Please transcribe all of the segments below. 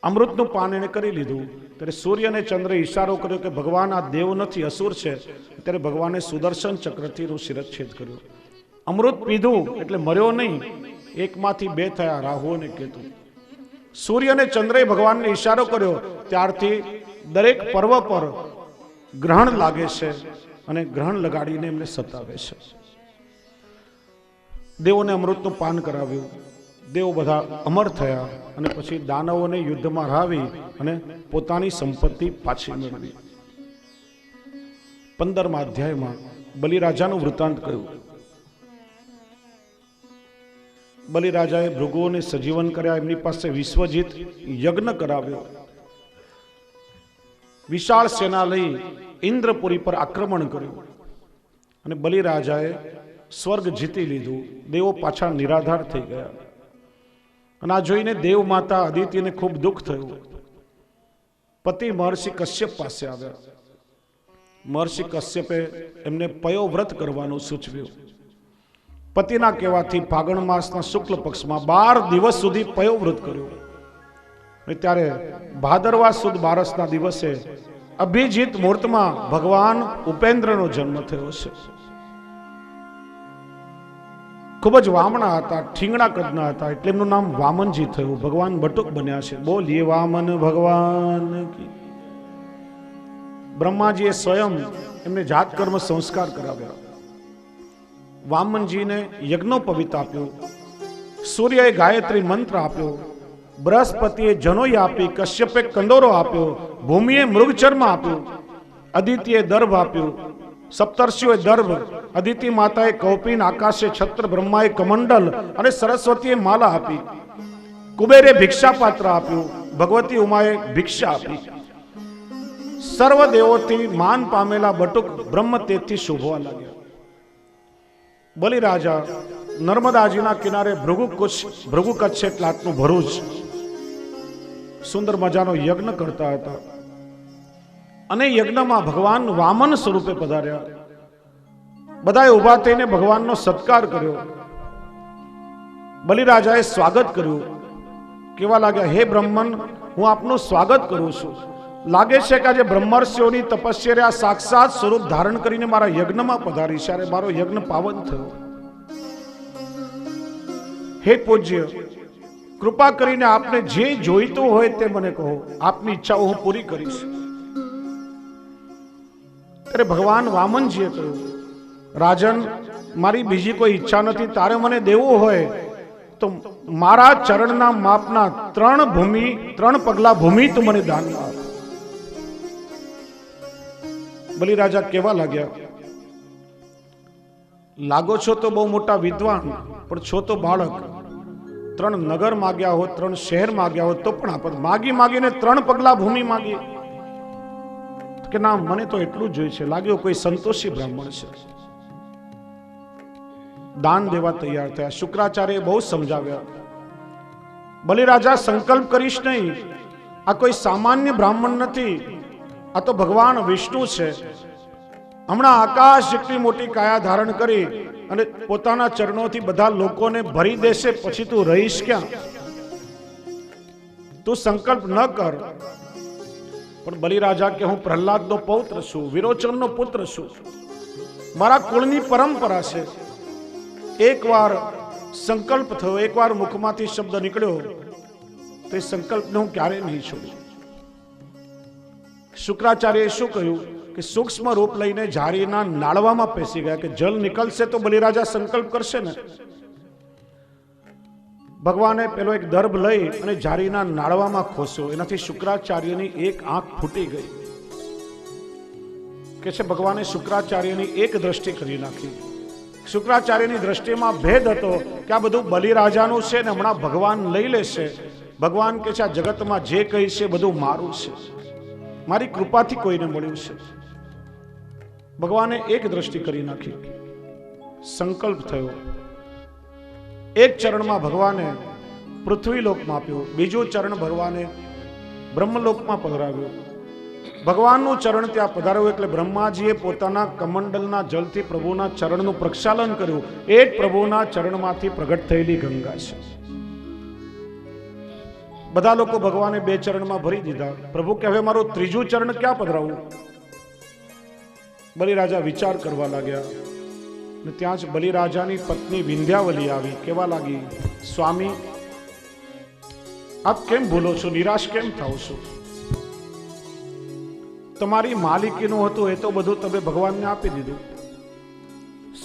અમૃતનું પાન એને કરી લીધું ત્યારે સૂર્ય અને ચંદ્રે ઈશારો કર્યો કે ભગવાન આ દેવ નથી, અસુર છે. ત્યારે ભગવાને સુદર્શન ચક્રથી એનું શિરચ્છેદ કર્યો. અમૃત પીધું એટલે મર્યો નહીં, એકમાંથી બે થયા, રાહુ અને કેતુ. સૂર્ય અને ચંદ્રે ભગવાનને ઈશારો કર્યો, ત્યારથી દરેક પર્વ પર ગ્રહણ લાગે છે અને ગ્રહણ લગાડીને એમને સતાવે છે. દેવોને અમૃતનું પાન કરાવ્યું, દેવો બધા અમર થયા અને પછી દાનવોને યુદ્ધમાં હરાવી અને પોતાની સંપત્તિ પાછી મેળવી. 15મા અધ્યાયમાં બલિરાજાનું વૃત્તાંત કહ્યું. બલિરાજાએ ભૃગુઓને સજીવન કર્યા, એમની પાસે વિશ્વજીત યજ્ઞ કરાવ્યો. વિશાળ સેના લઈ ઇન્દ્રપુરી પર આક્રમણ કર્યું અને બલિરાજાએ સ્વર્ગ જીતી લીધું. દેવો પાછા નિરાધાર થઈ ગયા અને આ જોઈને દેવ માતા અદિતિને ખૂબ દુઃખ થયું. પતિ મહર્ષિ કશ્યપ પાસે આવ્યા. મહર્ષિ કશ્યપે એમને પયોવ્રત કરવાનું સૂચવ્યું. પતિના કહેવાથી ફાગણ માસના શુક્લ પક્ષમાં 12 દિવસ સુધી પયોવ્રત કર્યું. અને ત્યારે ભાદરવા સુદ બારસના દિવસે અભિજીત મુહૂર્તમાં ભગવાન ઉપેન્દ્રનો જન્મ થયો છે. ખૂબ જ વામણા હતા, ઠીંગણા કદના હતા, એટલે એમનું નામ વામનજી થયું. ભગવાન બટુક બન્યા છે. બોલીએ વામન ભગવાન કી. બ્રહ્માજીએ સ્વયં એમને જાત કર્મ સંસ્કાર કરાવ્યા. વામનજીને યજ્ઞોપવિત આપ્યું, સૂર્યએ ગાયત્રી મંત્ર આપ્યો, બૃહસ્પતિએ જનોઈ આપી, કશ્યપે કંદોરો આપ્યો, ભૂમિએ મૃગચર્મ આપ્યું, અદિતિએ દર્ભ આપ્યું, સપ્તર્ષિઓએ દર્ભ, અદિતિ માતાએ કૌપિન, આકાશે છત્ર, બ્રહ્માએ કમંડલ અને સરસ્વતીએ માલા આપી, કુબેરે ભિક્ષાપાત્ર આપ્યું, ભગવતી ઉમાએ ભિક્ષા આપી. સર્વ દેવોથી માન પામેલા બટુક બ્રહ્મ તેજથી શોભવા લાગ્યા. બલિરાજા નર્મદાજીના કિનારે ભૃગુ કચ્છ એટલે આટલું ભરૂચ સુંદર મજાનો યજ્ઞ કરતા હતા અને યજ્ઞમાં ભગવાન વામન સ્વરૂપે પધાર્યા. બધાએ ઊભા થઈને ભગવાનનો સત્કાર કર્યો. બલિરાજાએ સ્વાગત કર્યું. કેવા લાગ્યા? હે બ્રહ્મન, હું આપનું સ્વાગત કરું છું. લાગે છે કે આજે બ્રહ્મર્ષિઓની તપસ્યા સાક્ષાત સ્વરૂપ ધારણ કરીને મારા યજ્ઞમાં પધારી છે. અરે મારો યજ્ઞ પાવન થયો. હે પૂજ્ય, કૃપા કરીને આપને જે જોઈતું હોય તે મને કહો, આપની ઈચ્છાઓ હું પૂરી કરીશ. ત્યારે ભગવાન વામનજીએ કહ્યું, રાજન, મારી બીજી કોઈ ઈચ્છા નથી. તારે મને દેવું હોય તો મારા ચરણના માપના 3 પગલા ભૂમિ તું મને દાનમાં આપ. બલિરાજા કેવા લાગ્યા? લાગો છો તો બહુ મોટા વિદ્વાન, પણ છો તો બાળક. 3 નગર માગ્યા હોત, 3 શહેર માગ્યા હોત તો પણ આપત. માગીને 3 પગલા ભૂમિ માગી કે ના, મને તો એટલું જ જોઈએ છે. લાગ્યો કોઈ સંતોષી બ્રાહ્મણ છે. દાન દેવા તૈયાર થયા. શુક્રાચાર્ય બહુ સમજાવ્યા. બલિરાજા, સંકલ્પ કરીશ નહીં. આ કોઈ સામાન્ય બ્રાહ્મણ નથી, આ તો ભગવાન વિષ્ણુ છે. હમણાં આકાશ જેટલી મોટી કાયા ધારણ કરી અને પોતાના ચરણોથી બધા લોકોને ભરી દેશે, પછી તું રહીશ ક્યાં? તું સંકલ્પ ન કર. પણ બલિરાજા કે હું પ્રહલાદનો પૌત્ર છું, વિરોચનનો પુત્ર છું, મારા કુળની પરંપરા છે. એકવાર સંકલ્પ થયો, એકવાર મુખમાંથી શબ્દ નીકળ્યો તો એ સંકલ્પને હું ક્યારેય નહીં છોડું. શુક્રાચાર્યએ શું કહ્યું કે સૂક્ષ્મ રૂપ લઈને ઝારીના નાળવામાં પેસી ગયા કે જલ નીકળશે તો બલિરાજા સંકલ્પ કરશે ને. ભગવાને પેલો એક દર્ભ લઈ અને ઝારીના નાળવામાં ખોસ્યો. એનાથી શુક્રાચાર્યની એક આંખ ફૂટી ગઈ. કે છે ભગવાને શુક્રાચાર્યની એક દ્રષ્ટિ કરી નાખી. શુક્રાચાર્યની દ્રષ્ટિમાં ભેદ હતો કે આ બધું બલિરાજાનું છે ને હમણાં ભગવાન લઈ લેશે. ભગવાન કે છે આ જગતમાં જે કહી છે બધું મારું છે, મારી કૃપાથી કોઈને મળ્યું છે. ભગવાને એક દ્રષ્ટિ કરી નાખી. સંકલ્પ થયો. એક ચરણમાં ભગવાને પૃથ્વીલોકમાં આપ્યો, બીજું ચરણ ભગવાને બ્રહ્મલોકમાં પધરાવ્યો. ભગવાનનું ચરણ ત્યાં પધાર્યું એટલે બ્રહ્માજીએ પોતાના કમંડલના જલથી પ્રભુના ચરણનું પ્રક્ષાલન કર્યું. એ જ પ્રભુના ચરણમાંથી પ્રગટ થયેલી ગંગા છે. બધા લોકો ભગવાને 2 ચરણમાં ભરી દીધા. પ્રભુ કે હવે મારું 3જું ચરણ ક્યાં પધરાવું? બલિરાજા વિચાર કરવા લાગ્યા ને ત્યાં જ બલિરાજાની પત્ની વિંધ્યાવલી આવી. કેવા લાગી, સ્વામી આપ કેમ ભૂલો છો, નિરાશ કેમ થાવ છો? તમારી માલિકીનું હતું એ તો બધું તમે ભગવાનને આપી દીધું.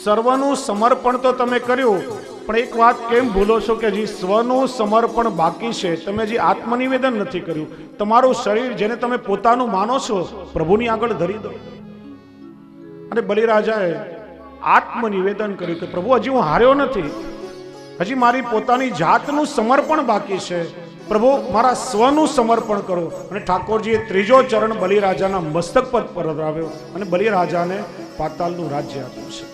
સર્વનું સમર્પણ તો તમે કર્યું, પણ એક વાત કેમ ભૂલો છો કે હજી સ્વનું સમર્પણ બાકી છે. તમે હજી આત્મનિવેદન નથી કર્યું. તમારું શરીર જેને તમે પોતાનું માનો છો પ્રભુની આગળ ધરી દો. અને બલિરાજાએ આત્મનિવેદન કર્યું કે પ્રભુ હજી હું હાર્યો નથી, હજી મારી પોતાની જાતનું સમર્પણ બાકી છે. પ્રભુ મારા સ્વનું સમર્પણ કરો. અને ઠાકોરજીએ 3જો ચરણ બલિરાજાના મસ્તક પર પધરાવ્યો અને બલિરાજાને પાતાલનું રાજ્ય આપ્યું છે.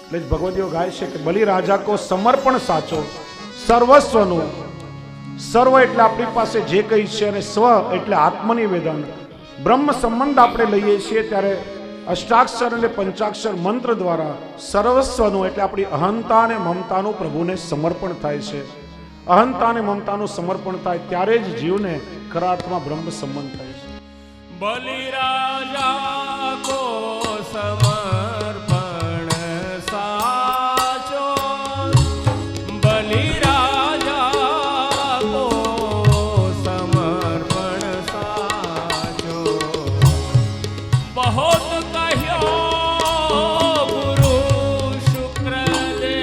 એટલે જ ભગવદીઓ ગાય છે કે બલિરાજા કો સમર્પણ સાચો, સર્વસ્વનું. સર્વ એટલે આપણી પાસે જે કંઈ છે અને સ્વ એટલે આત્મનિવેદન. બ્રહ્મ સંબંધ આપણે લઈએ છીએ ત્યારે અષ્ટાક્ષર અને પંચાક્ષર મંત્ર દ્વારા સર્વસ્વનું એટલે આપણી અહંતા અને મમતાનું પ્રભુને સમર્પણ થાય છે. અહંતા અને મમતાનું સમર્પણ થાય ત્યારે જ જીવને ખરા અર્થમાં બ્રહ્મ સંબંધ થાય છે. બલિરાજા કો સમર્પણ સાચો, બલિરાજા કો સમર્પણ સાચો. બહોત કહ્યો ગુરુ શુક્રદેવતા,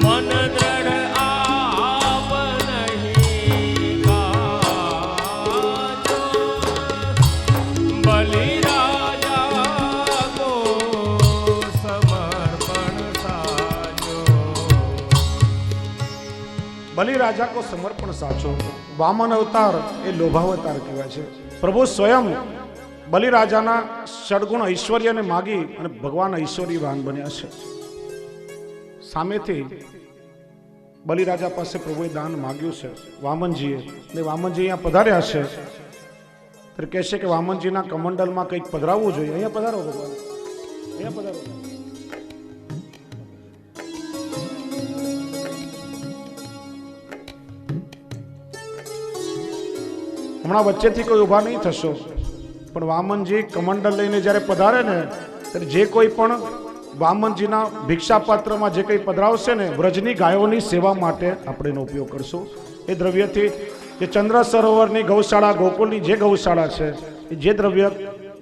મન દ્રઢ આપ નહીં કાજો. બલિરાજા કો સમર્પણ સાચો. બલિરાજા કો સમર્પણ સાચો. વામન અવતાર એ લોભાવતાર કહેવાય છે. પ્રભુ સ્વયં બલિરાજાના ષડગુણ ઐશ્વર્યને માગી અને ભગવાન ઐશ્વર્યવાન બન્યા છે. સામેથી બલિરાજા પાસે પ્રભુએ દાન માગ્યું છે વામનજીએ, ને વામનજી અહીંયા પધાર્યા છે ત્યારે કહેશે કે વામનજીના કમંડલમાં કંઈક પધરાવવું જોઈએ. અહીંયા પધારો ભગવાન, અહીંયા પધારો. હમણાં વચ્ચેથી કોઈ ઊભા નહીં થશો, પણ વામનજી કમંડલ લઈને જ્યારે પધારે ને ત્યારે જે કોઈ પણ વામનજીના ભિક્ષાપાત્રમાં જે કંઈ પધરાવશે ને વ્રજની ગાયોની સેવા માટે આપણે એનો ઉપયોગ કરશું. એ દ્રવ્યથી જે ચંદ્ર સરોવરની ગૌશાળા, ગોકુલની જે ગૌશાળા છે એ જે દ્રવ્ય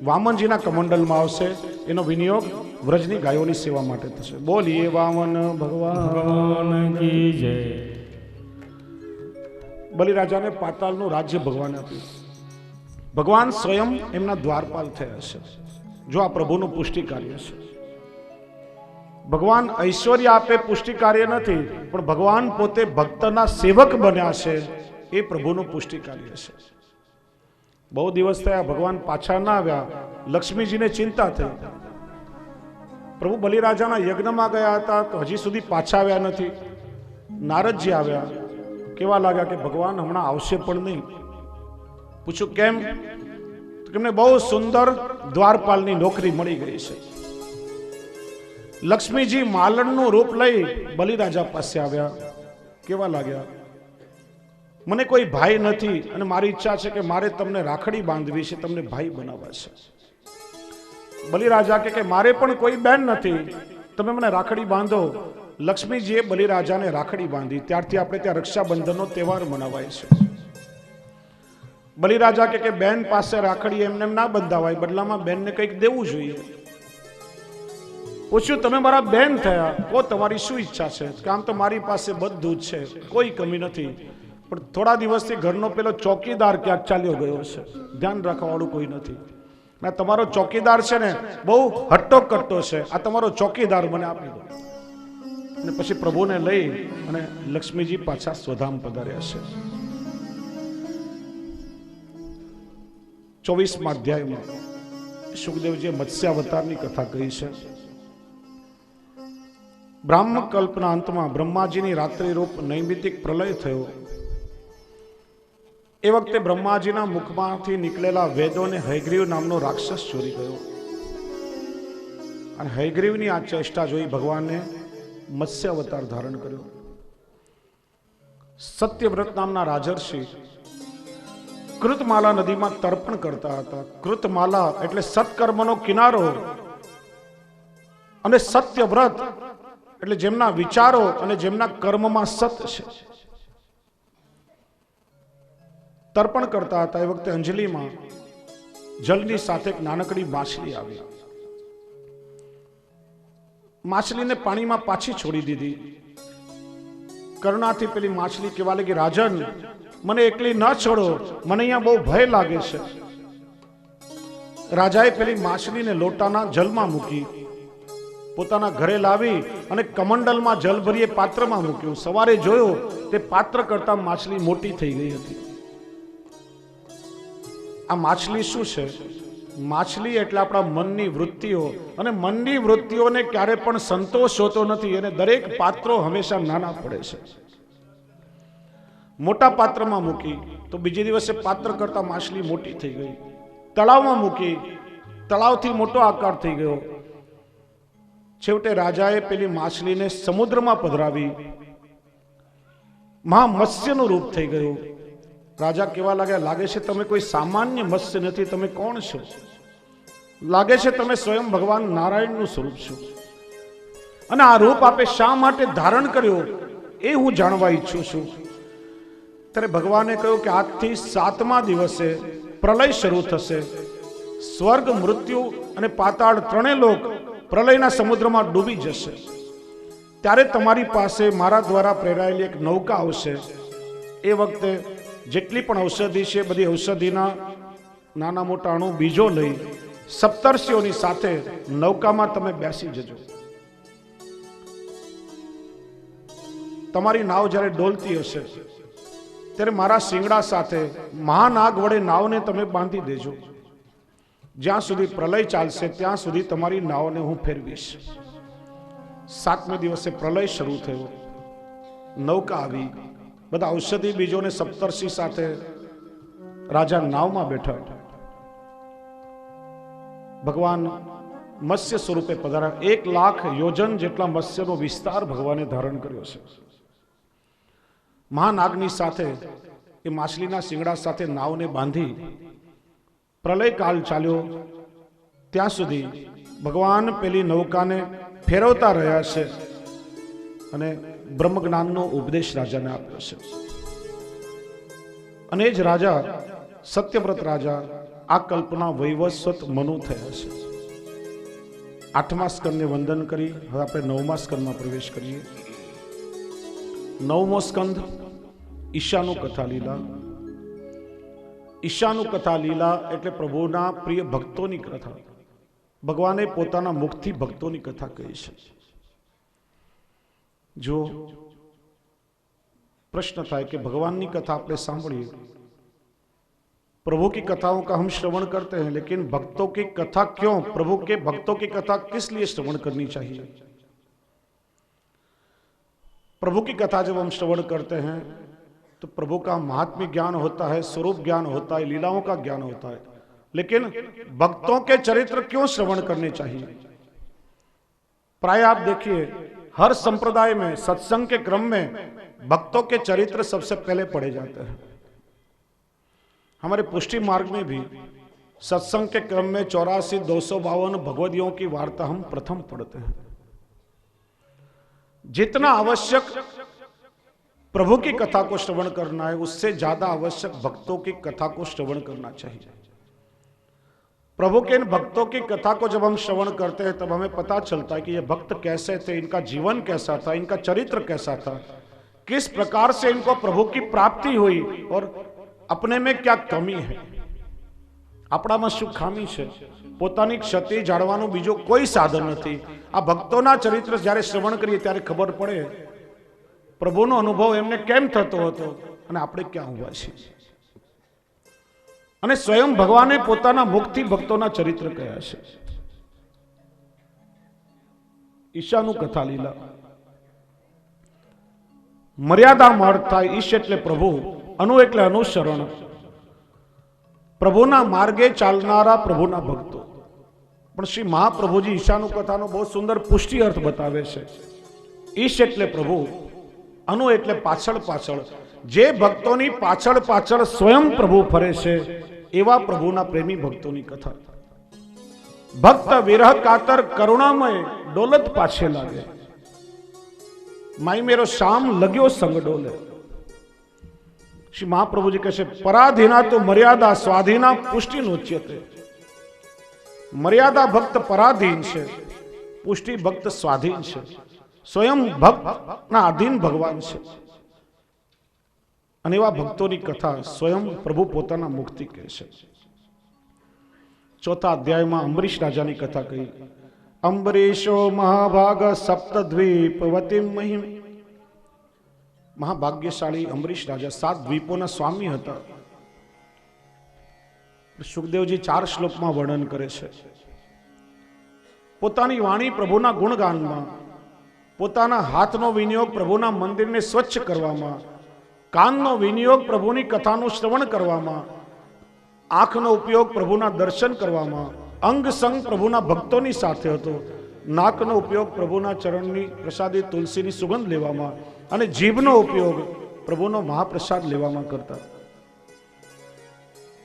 વામનજીના કમંડલમાં આવશે એનો વિનિયોગ વ્રજની ગાયોની સેવા માટે થશે. બોલીએ વામન ભગવાન કી જય. બલિરાજાને પાતાલનું રાજ્ય ભગવાને આપ્યું. ભગવાન સ્વયં એમના દ્વારપાલ થયા છે. જો આ પ્રભુનું પુષ્ટિ કાર્ય છે. ભગવાન ઐશ્વર્ય આપે પુષ્ટિ કાર્ય નથી, પણ ભગવાન પોતે ભક્તના સેવક બન્યા છે એ પ્રભુનું પુષ્ટિ કાર્ય છે. બહુ દિવસ થયા ભગવાન પાછા ના આવ્યા. લક્ષ્મીજીને ચિંતા થઈ. પ્રભુ બલિરાજાના યજ્ઞમાં ગયા હતા તો હજી સુધી પાછા આવ્યા નથી. નારદજી આવ્યા. કેવા લાગ્યા કે ભગવાન હમણાં આવશે પણ નહીં. પૂછ્યું કેમ? તો એમને બહુ સુંદર દ્વારપાલની નોકરી મળી ગઈ છે. લક્ષ્મીજી માલણનું રૂપ લઈ બલિરાજા પાસે આવ્યા. કેવા લાગ્યા? મને કોઈ ભાઈ નથી અને મારી ઈચ્છા છે કે મારે તમને રાખડી બાંધવી છે, તમને ભાઈ બનાવવા છે. બલિરાજા કે મારે પણ કોઈ બેન નથી, તમે મને રાખડી બાંધો. લક્ષ્મીજીએ બલિરાજાને રાખડી બાંધી. ત્યારથી આપણે ત્યાં રક્ષાબંધનનો તહેવાર મનાવાય છે. બલિરાજા કે બેન પાસે રાખડી એમને ના બંધાવાય, બદલામાં બેનને કંઈક દેવું જોઈએ. પૂછ્યું તમે મારા બેન થયા, કો તમારી શું ઈચ્છા છે? કે આમ તો મારી પાસે બધું જ છે, કોઈ કમી નથી, પણ થોડા દિવસથી ઘરનો પેલો ચોકીદાર ક્યાંક ચાલ્યો ગયો છે, ધ્યાન રાખવાવાળું કોઈ નથી. ના તમારો ચોકીદાર છે ને બહુ હટ્ટો કટ્ટો છે, આ તમારો ચોકીદાર મને આપી દો. અને પછી પ્રભુને લઈ અને લક્ષ્મીજી પાછા સ્વધામ પધાર્યા છે. 24મા અધ્યાયમાં સુખદેવજીએ મત્સ્યાવતારની કથા કહી છે. બ્રાહ્મ કલ્પના અંતમાં બ્રહ્માજીની રાત્રિ રૂપ નૈમિતિક પ્રલય થયો. એ વખતે બ્રહ્માજીના મુખમાંથી નીકળેલા વેદોને હયગ્રીવ નામનો રાક્ષસ ચોરી ગયો. અને હયગ્રીવની આ ચેષ્ટા જોઈ ભગવાને મત્સ્ય અવતાર ધારણ કર્યો. સત્યવ્રત નામના રાજર્ષિ કૃતમાલા નદીમાં તર્પણ કરતા હતા. કૃતમાલા એટલે સત્કર્મનો કિનારો અને સત્યવ્રત એટલે જેમના વિચારો અને જેમના કર્મમાં સત છે. તર્પણ કરતા હતા એ વખતે અંજલિમાં જલની સાથે એક નાનકડી માછલી આવી. માછલીને પાણીમાં પાછી છોડી દીધી. કરુણાથી પેલી માછલી કહેવા લાગી, રાજન મને એકલી ન છોડો, મને અહીંયા બહુ ભય લાગે છે. રાજાએ પેલી માછલીને લોટાના જલમાં મૂકી પોતાના ઘરે લાવી અને કમંડલમાં જલ ભરી પાત્રમાં મૂક્યું. સવારે જોયું તે પાત્ર કરતા માછલી મોટી થઈ ગઈ હતી. આ માછલી શું છે? માછલી એટલે આપણા મનની વૃત્તિઓ, અને મનની વૃત્તિઓને ક્યારે પણ સંતોષ હોતો નથી. એને દરેક પાત્રો હંમેશા નાના પડે છે. મોટા પાત્રમાં મૂકી તો બીજે દિવસે પાત્ર કરતા માછલી મોટી થઈ ગઈ. તળાવમાં મૂકી, તળાવથી મોટો આકાર થઈ ગયો. છેવટે રાજાએ પેલી માછલીને સમુદ્રમાં પધરાવી. મહામત્સ્યનું રૂપ થઈ ગયું. રાજા કેવા લાગ્યા, લાગે છે તમે કોઈ સામાન્ય મત્સ્ય નથી, તમે કોણ છો? લાગે છે તમે સ્વયં ભગવાન નારાયણનું સ્વરૂપ છો. અને આ રૂપ આપે શા માટે ધારણ કર્યો એ હું જાણવા ઈચ્છું છું. ત્યારે ભગવાને કહ્યું કે આજથી 7મા દિવસે પ્રલય શરૂ થશે. સ્વર્ગ, મૃત્યુ અને પાતાળ ત્રણેય લોક પ્રલયના સમુદ્રમાં ડૂબી જશે. ત્યારે તમારી પાસે મારા દ્વારા પ્રેરાયેલી એક નૌકા આવશે. એ વખતે જેટલી પણ ઔષધિ છે બધી ઔષધિના નાના મોટા અણુ બીજો લઈ સપ્તર્ષિઓની સાથે નૌકામાં તમે બેસી જજો. તમારી નાવ જ્યારે ડોલતી હશે ત્યારે મારા શિંગડા સાથે મહાનાગ વડે નાવને તમે બાંધી દેજો. જ્યાં સુધી પ્રલય ચાલશે ત્યાં સુધી તમારી નાવને હું ફેરવીશ. 7મે દિવસે પ્રલય શરૂ થયો. નૌકા આવી, બધા ઔષધિ બીજોને સપ્તર્ષિ સાથે રાજા નાવમાં બેઠા. ભગવાન મત્સ્ય સ્વરૂપે પધાર્યા. 1,00,000 યોજન જેટલા મત્સ્યનો વિસ્તાર ભગવાને ધારણ કર્યો છે. મહાનાગની સાથે એ માછલીના શિંગડા સાથે નાવને બાંધી પ્રલય કાળ ચાલ્યો. ત્યાં સુધી ભગવાન પેલી નૌકાને ફેરવતા રહ્યા છે અને બ્રહ્મ જ્ઞાનનો ઉપદેશ રાજાને આપ્યો છે. અને એ જ રાજા, સત્યવ્રત રાજા, આ કલ્પના વૈવસ્વત મનુ થયા છે. 8મા સ્કંદને વંદન કરી હવે આપણે 9મા સ્કંદમાં પ્રવેશ કરીએ. 9મો સ્કંદ ઈશાનું કથા લીલા. ઈશાનું કથા લીલા એટલે પ્રભુના પ્રિય ભક્તોની કથા. ભગવાને પોતાના મુખથી ભક્તોની કથા કહી છે. જો प्रश्न था कि भगवान की कथा आपने सांभळीए, प्रभु की कथाओं का हम श्रवण करते हैं, लेकिन भक्तों की कथा क्यों, प्रभु के भक्तों की कथा किस लिए श्रवण करनी चाहिए? प्रभु की कथा जब हम श्रवण करते हैं तो प्रभु का महात्म्य ज्ञान होता है, स्वरूप ज्ञान होता है, लीलाओं का ज्ञान होता है, लेकिन भक्तों के चरित्र क्यों श्रवण करने चाहिए? प्राय आप देखिए हर संप्रदाय में सत्संग के क्रम में भक्तों के चरित्र सबसे पहले पढ़े जाते हैं। हमारे पुष्टि मार्ग में भी सत्संग के क्रम में 84,252 भगवदियों की वार्ता हम प्रथम पढ़ते हैं। जितना आवश्यक प्रभु की कथा को श्रवण करना है, उससे ज्यादा आवश्यक भक्तों की कथा को श्रवण करना चाहिए। प्रभु के इन भक्तों की कथा को जब हम श्रवण करते हैं तब हमें पता चलता है कि ये भक्त कैसे थे, इनका जीवन कैसा था, इनका चरित्र कैसा था, किस प्रकार से इनको प्रभु की प्राप्ति हुई और अपने में क्या कमी है, આપણામાં શું ખામી છે, પોતાની ક્ષતિ જાણવાનું બીજો કોઈ સાધન નથી। આ ભક્તોના ચરિત્ર જ્યારે શ્રવણ કરીએ ત્યારે ખબર પડે પ્રભુનો અનુભવ એમને કેમ થતો હતો અને આપણે ક્યાં ઊભા છીએ। અને સ્વયં ભગવાને પોતાના મુખથી ભક્તોના ચરિત્ર કહ્યા છે। ઈશાનું કથા લીલા મર્યાદામાં અર્થ થાય। ઈશ એટલે પ્રભુ, અનુ એટલે અનુસરણ, પ્રભુના માર્ગે ચાલનારા પ્રભુના ભક્તો। પણ શ્રી મહાપ્રભુજી ઈશાનું કથાનો બહુ સુંદર પુષ્ટિ અર્થ બતાવે છે। ઈશ એટલે પ્રભુ, અનુ એટલે પાછળ પાછળ, જે ભક્તોની પાછળ પાછળ સ્વયં પ્રભુ ફરે છે એવા પ્રભુના પ્રેમી ભક્તોની કથા. ભક્ત વિરહ કાતર કરુણામય ડોલત પાછે લાગે, માઈ મેરો શામ લગ્યો સંગ ડોલે. શ્રી મહાપ્રભુજી કહે છે, પરાધીના તો મર્યાદા સ્વાધીના પુષ્ટિ નોચ્યતે. મર્યાદા ભક્ત પરાધીન છે, પુષ્ટિ ભક્ત સ્વાધીન છે. સ્વયં ભક્તના આધીન ભગવાન છે. અને એવા ભક્તોની કથા સ્વયં પ્રભુ પોતાના મુખથી કહે છે. ચોથા અધ્યાયમાં અંબરીશ રાજાની કથા કહી. અંબરીશો મહાભાગ સપ્તદ્વીપવતી મહિમ. મહાભાગ્યશાળી અંબરીશ રાજા 7 દ્વીપોના સ્વામી હતા. સુખદેવજી 4 શ્લોકમાં વર્ણન કરે છે. પોતાની વાણી પ્રભુના ગુણગાનમાં, પોતાના હાથનો વિનિયોગ પ્રભુના મંદિરને સ્વચ્છ કરવામાં, કાનનો વિનિયોગ પ્રભુની કથાનું શ્રવણ કરવામાં, આંખનો ઉપયોગ પ્રભુના દર્શન કરવામાં, અંગ સંગ પ્રભુના ભક્તોની સાથે હતો, નાકનો ઉપયોગ પ્રભુના ચરણની પ્રસાદી તુલસીની સુગંધ લેવામાં અને જીભનો ઉપયોગ પ્રભુનો મહાપ્રસાદ લેવામાં કરતા.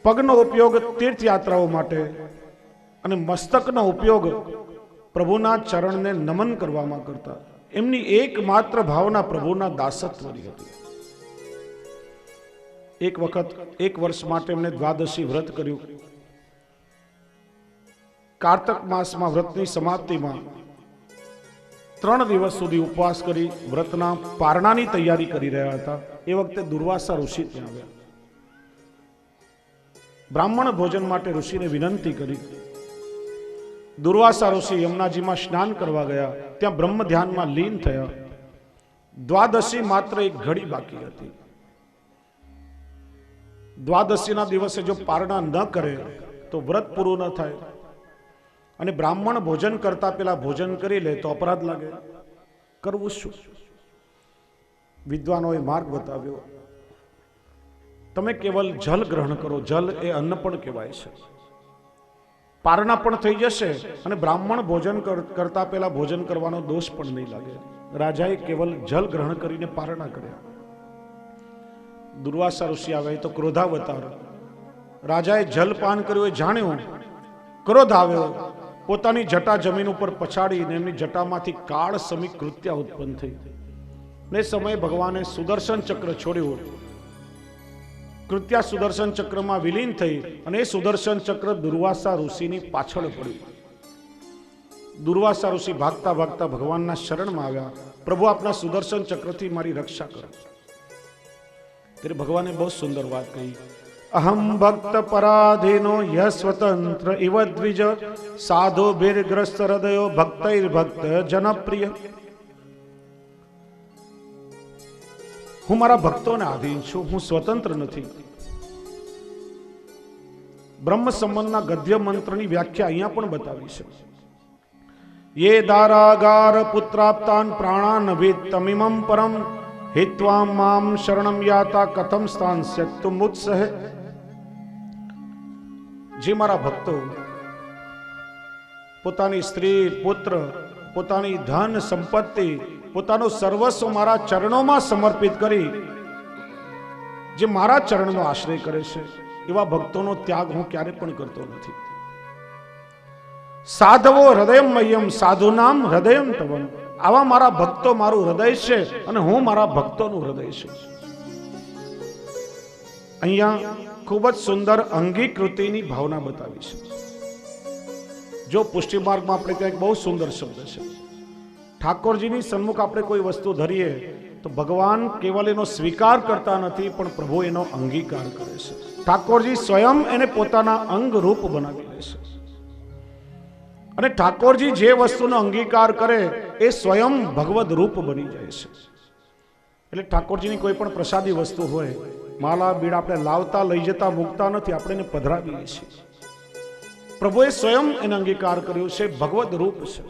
પગનો ઉપયોગ તીર્થયાત્રાઓ માટે અને મસ્તકનો ઉપયોગ પ્રભુના ચરણને નમન કરવામાં કરતા. એમની એકમાત્ર ભાવના પ્રભુના દાસત્વની હતી. એક વખત 1 વર્ષ માટે એમણે દ્વાદશી વ્રત કર્યું. કાર્તક માસમાં વ્રતની સમાપ્તિમાં 3 દિવસ સુધી ઉપવાસ કરી વ્રતના પારણાની તૈયારી કરી રહ્યા હતા. એ વખતે દુર્વાસા ઋષિ ત્યાં આવ્યા. બ્રાહ્મણ ભોજન માટે ઋષિને વિનંતી કરી. દુર્વાસા ઋષિ યમુનાજીમાં સ્નાન કરવા ગયા. ત્યાં બ્રહ્મ ધ્યાનમાં લીન થયા. દ્વાદશી માત્ર 1 ઘડી બાકી હતી. દ્વાદશીના દિવસે જો પારણા ન કરે તો વ્રત પૂરું ન થાય. અને બ્રાહ્મણ ભોજન કરતા પેલા ભોજન કરી લે તો અપરાધ લાગે. કરવું શું? વિદ્વાનોએ માર્ગ બતાવ્યો. તમે કેવલ જલ ગ્રહણ કરો. જલ એ અન્ન પણ કહેવાય છે. પારણા પણ થઈ જશે અને બ્રાહ્મણ ભોજન કરતા પેલા ભોજન કરવાનો દોષ પણ નહીં લાગે. રાજાએ કેવલ જલ ગ્રહણ કરીને પારણા કર્યા. દુર્વાસા ઋષિ આવ્યા તો ક્રોધાવતાર. રાજાએ જલપાન કર્યું એ જાણ્યું, ક્રોધ આવ્યો. પોતાની જટા જમીન ઉપર પછાડીને એમની જટામાંથી કાળ સમી કૃત્યા ઉત્પન્ન થઈ. ને સમયે ભગવાને સુદર્શન ચક્ર છોડ્યું. કૃત્યા સુદર્શન ચક્રમાં વિલીન થઈ અને એ સુદર્શન ચક્ર દુર્વાસા ઋષિની પાછળ પડ્યું. દુર્વાસા ઋષિ ભાગતા ભાગતા ભગવાનના શરણમાં આવ્યા. પ્રભુ, આપના સુદર્શન ચક્રથી મારી રક્ષા કરો. ત્યારે ભગવાને બહુ સુંદર વાત કહી. અહમ ભક્ત પરાધીનો ય સ્વતંત્ર ઇવ દ્વિજ સાધો ભીરગ્રસ્ત હૃદયો ભક્તૈર ભક્ત જનપ્રિય. હું મારા ભક્તોને આધીન છું, હું સ્વતંત્ર નથી. બ્રહ્મ સંબંધના ગદ્ય મંત્રની વ્યાખ્યા અહીંયા પણ બતાવી છે. યે દારાગાર પુત્રાપ્તાન પ્રાણાન વિત્તમિમં પરમ હિત્વા મામ શરણમ યાતા કથમ સ્થાન સ્યક્તુમ મુત્સહે. જે મારા ભક્તો પોતાની સ્ત્રી, પુત્ર, પોતાની ધન સંપત્તિ, પોતાનું સર્વસ્વ મારા ચરણોમાં સમર્પિત કરી જે મારા ચરણનો આશ્રય કરે છે એવા ભક્તોનો ત્યાગ હું ક્યારે પણ કરતો નથી. સાધવો હૃદયમયમ સાધુનામ હૃદયમ તવમ. આવા મારા ભક્તો મારું હૃદય છે અને હું મારા ભક્તોનું હૃદય છું. અહીંયા ખૂબ જ સુંદર અંગીકૃતિની ભાવના બતાવી છે. જો પુષ્ટિ માર્ગમાં આપણે ત્યાં એક બહુ સુંદર શબ્દ છે. ઠાકોરજીની સન્મુખ આપણે કોઈ વસ્તુ ધરીએ તો ભગવાન કેવલ એનો સ્વીકાર કરતા નથી પણ પ્રભુ એનો અંગીકાર કરે છે. ઠાકોરજી સ્વયં એને પોતાના અંગ રૂપ બનાવી લે છે. અને ઠાકોરજી જે વસ્તુનો અંગીકાર કરે એ સ્વયં ભગવદ રૂપ બની જાય છે. એટલે ઠાકોરજીની કોઈ પણ પ્રસાદી વસ્તુ હોય, માલા બીડા આપણે લાવતા લઈ જતા મૂકતા નથી, આપણે એને પધરાવીએ છીએ. પ્રભુએ સ્વયં એને અંગીકાર કર્યું છે, ભગવદ રૂપ છે.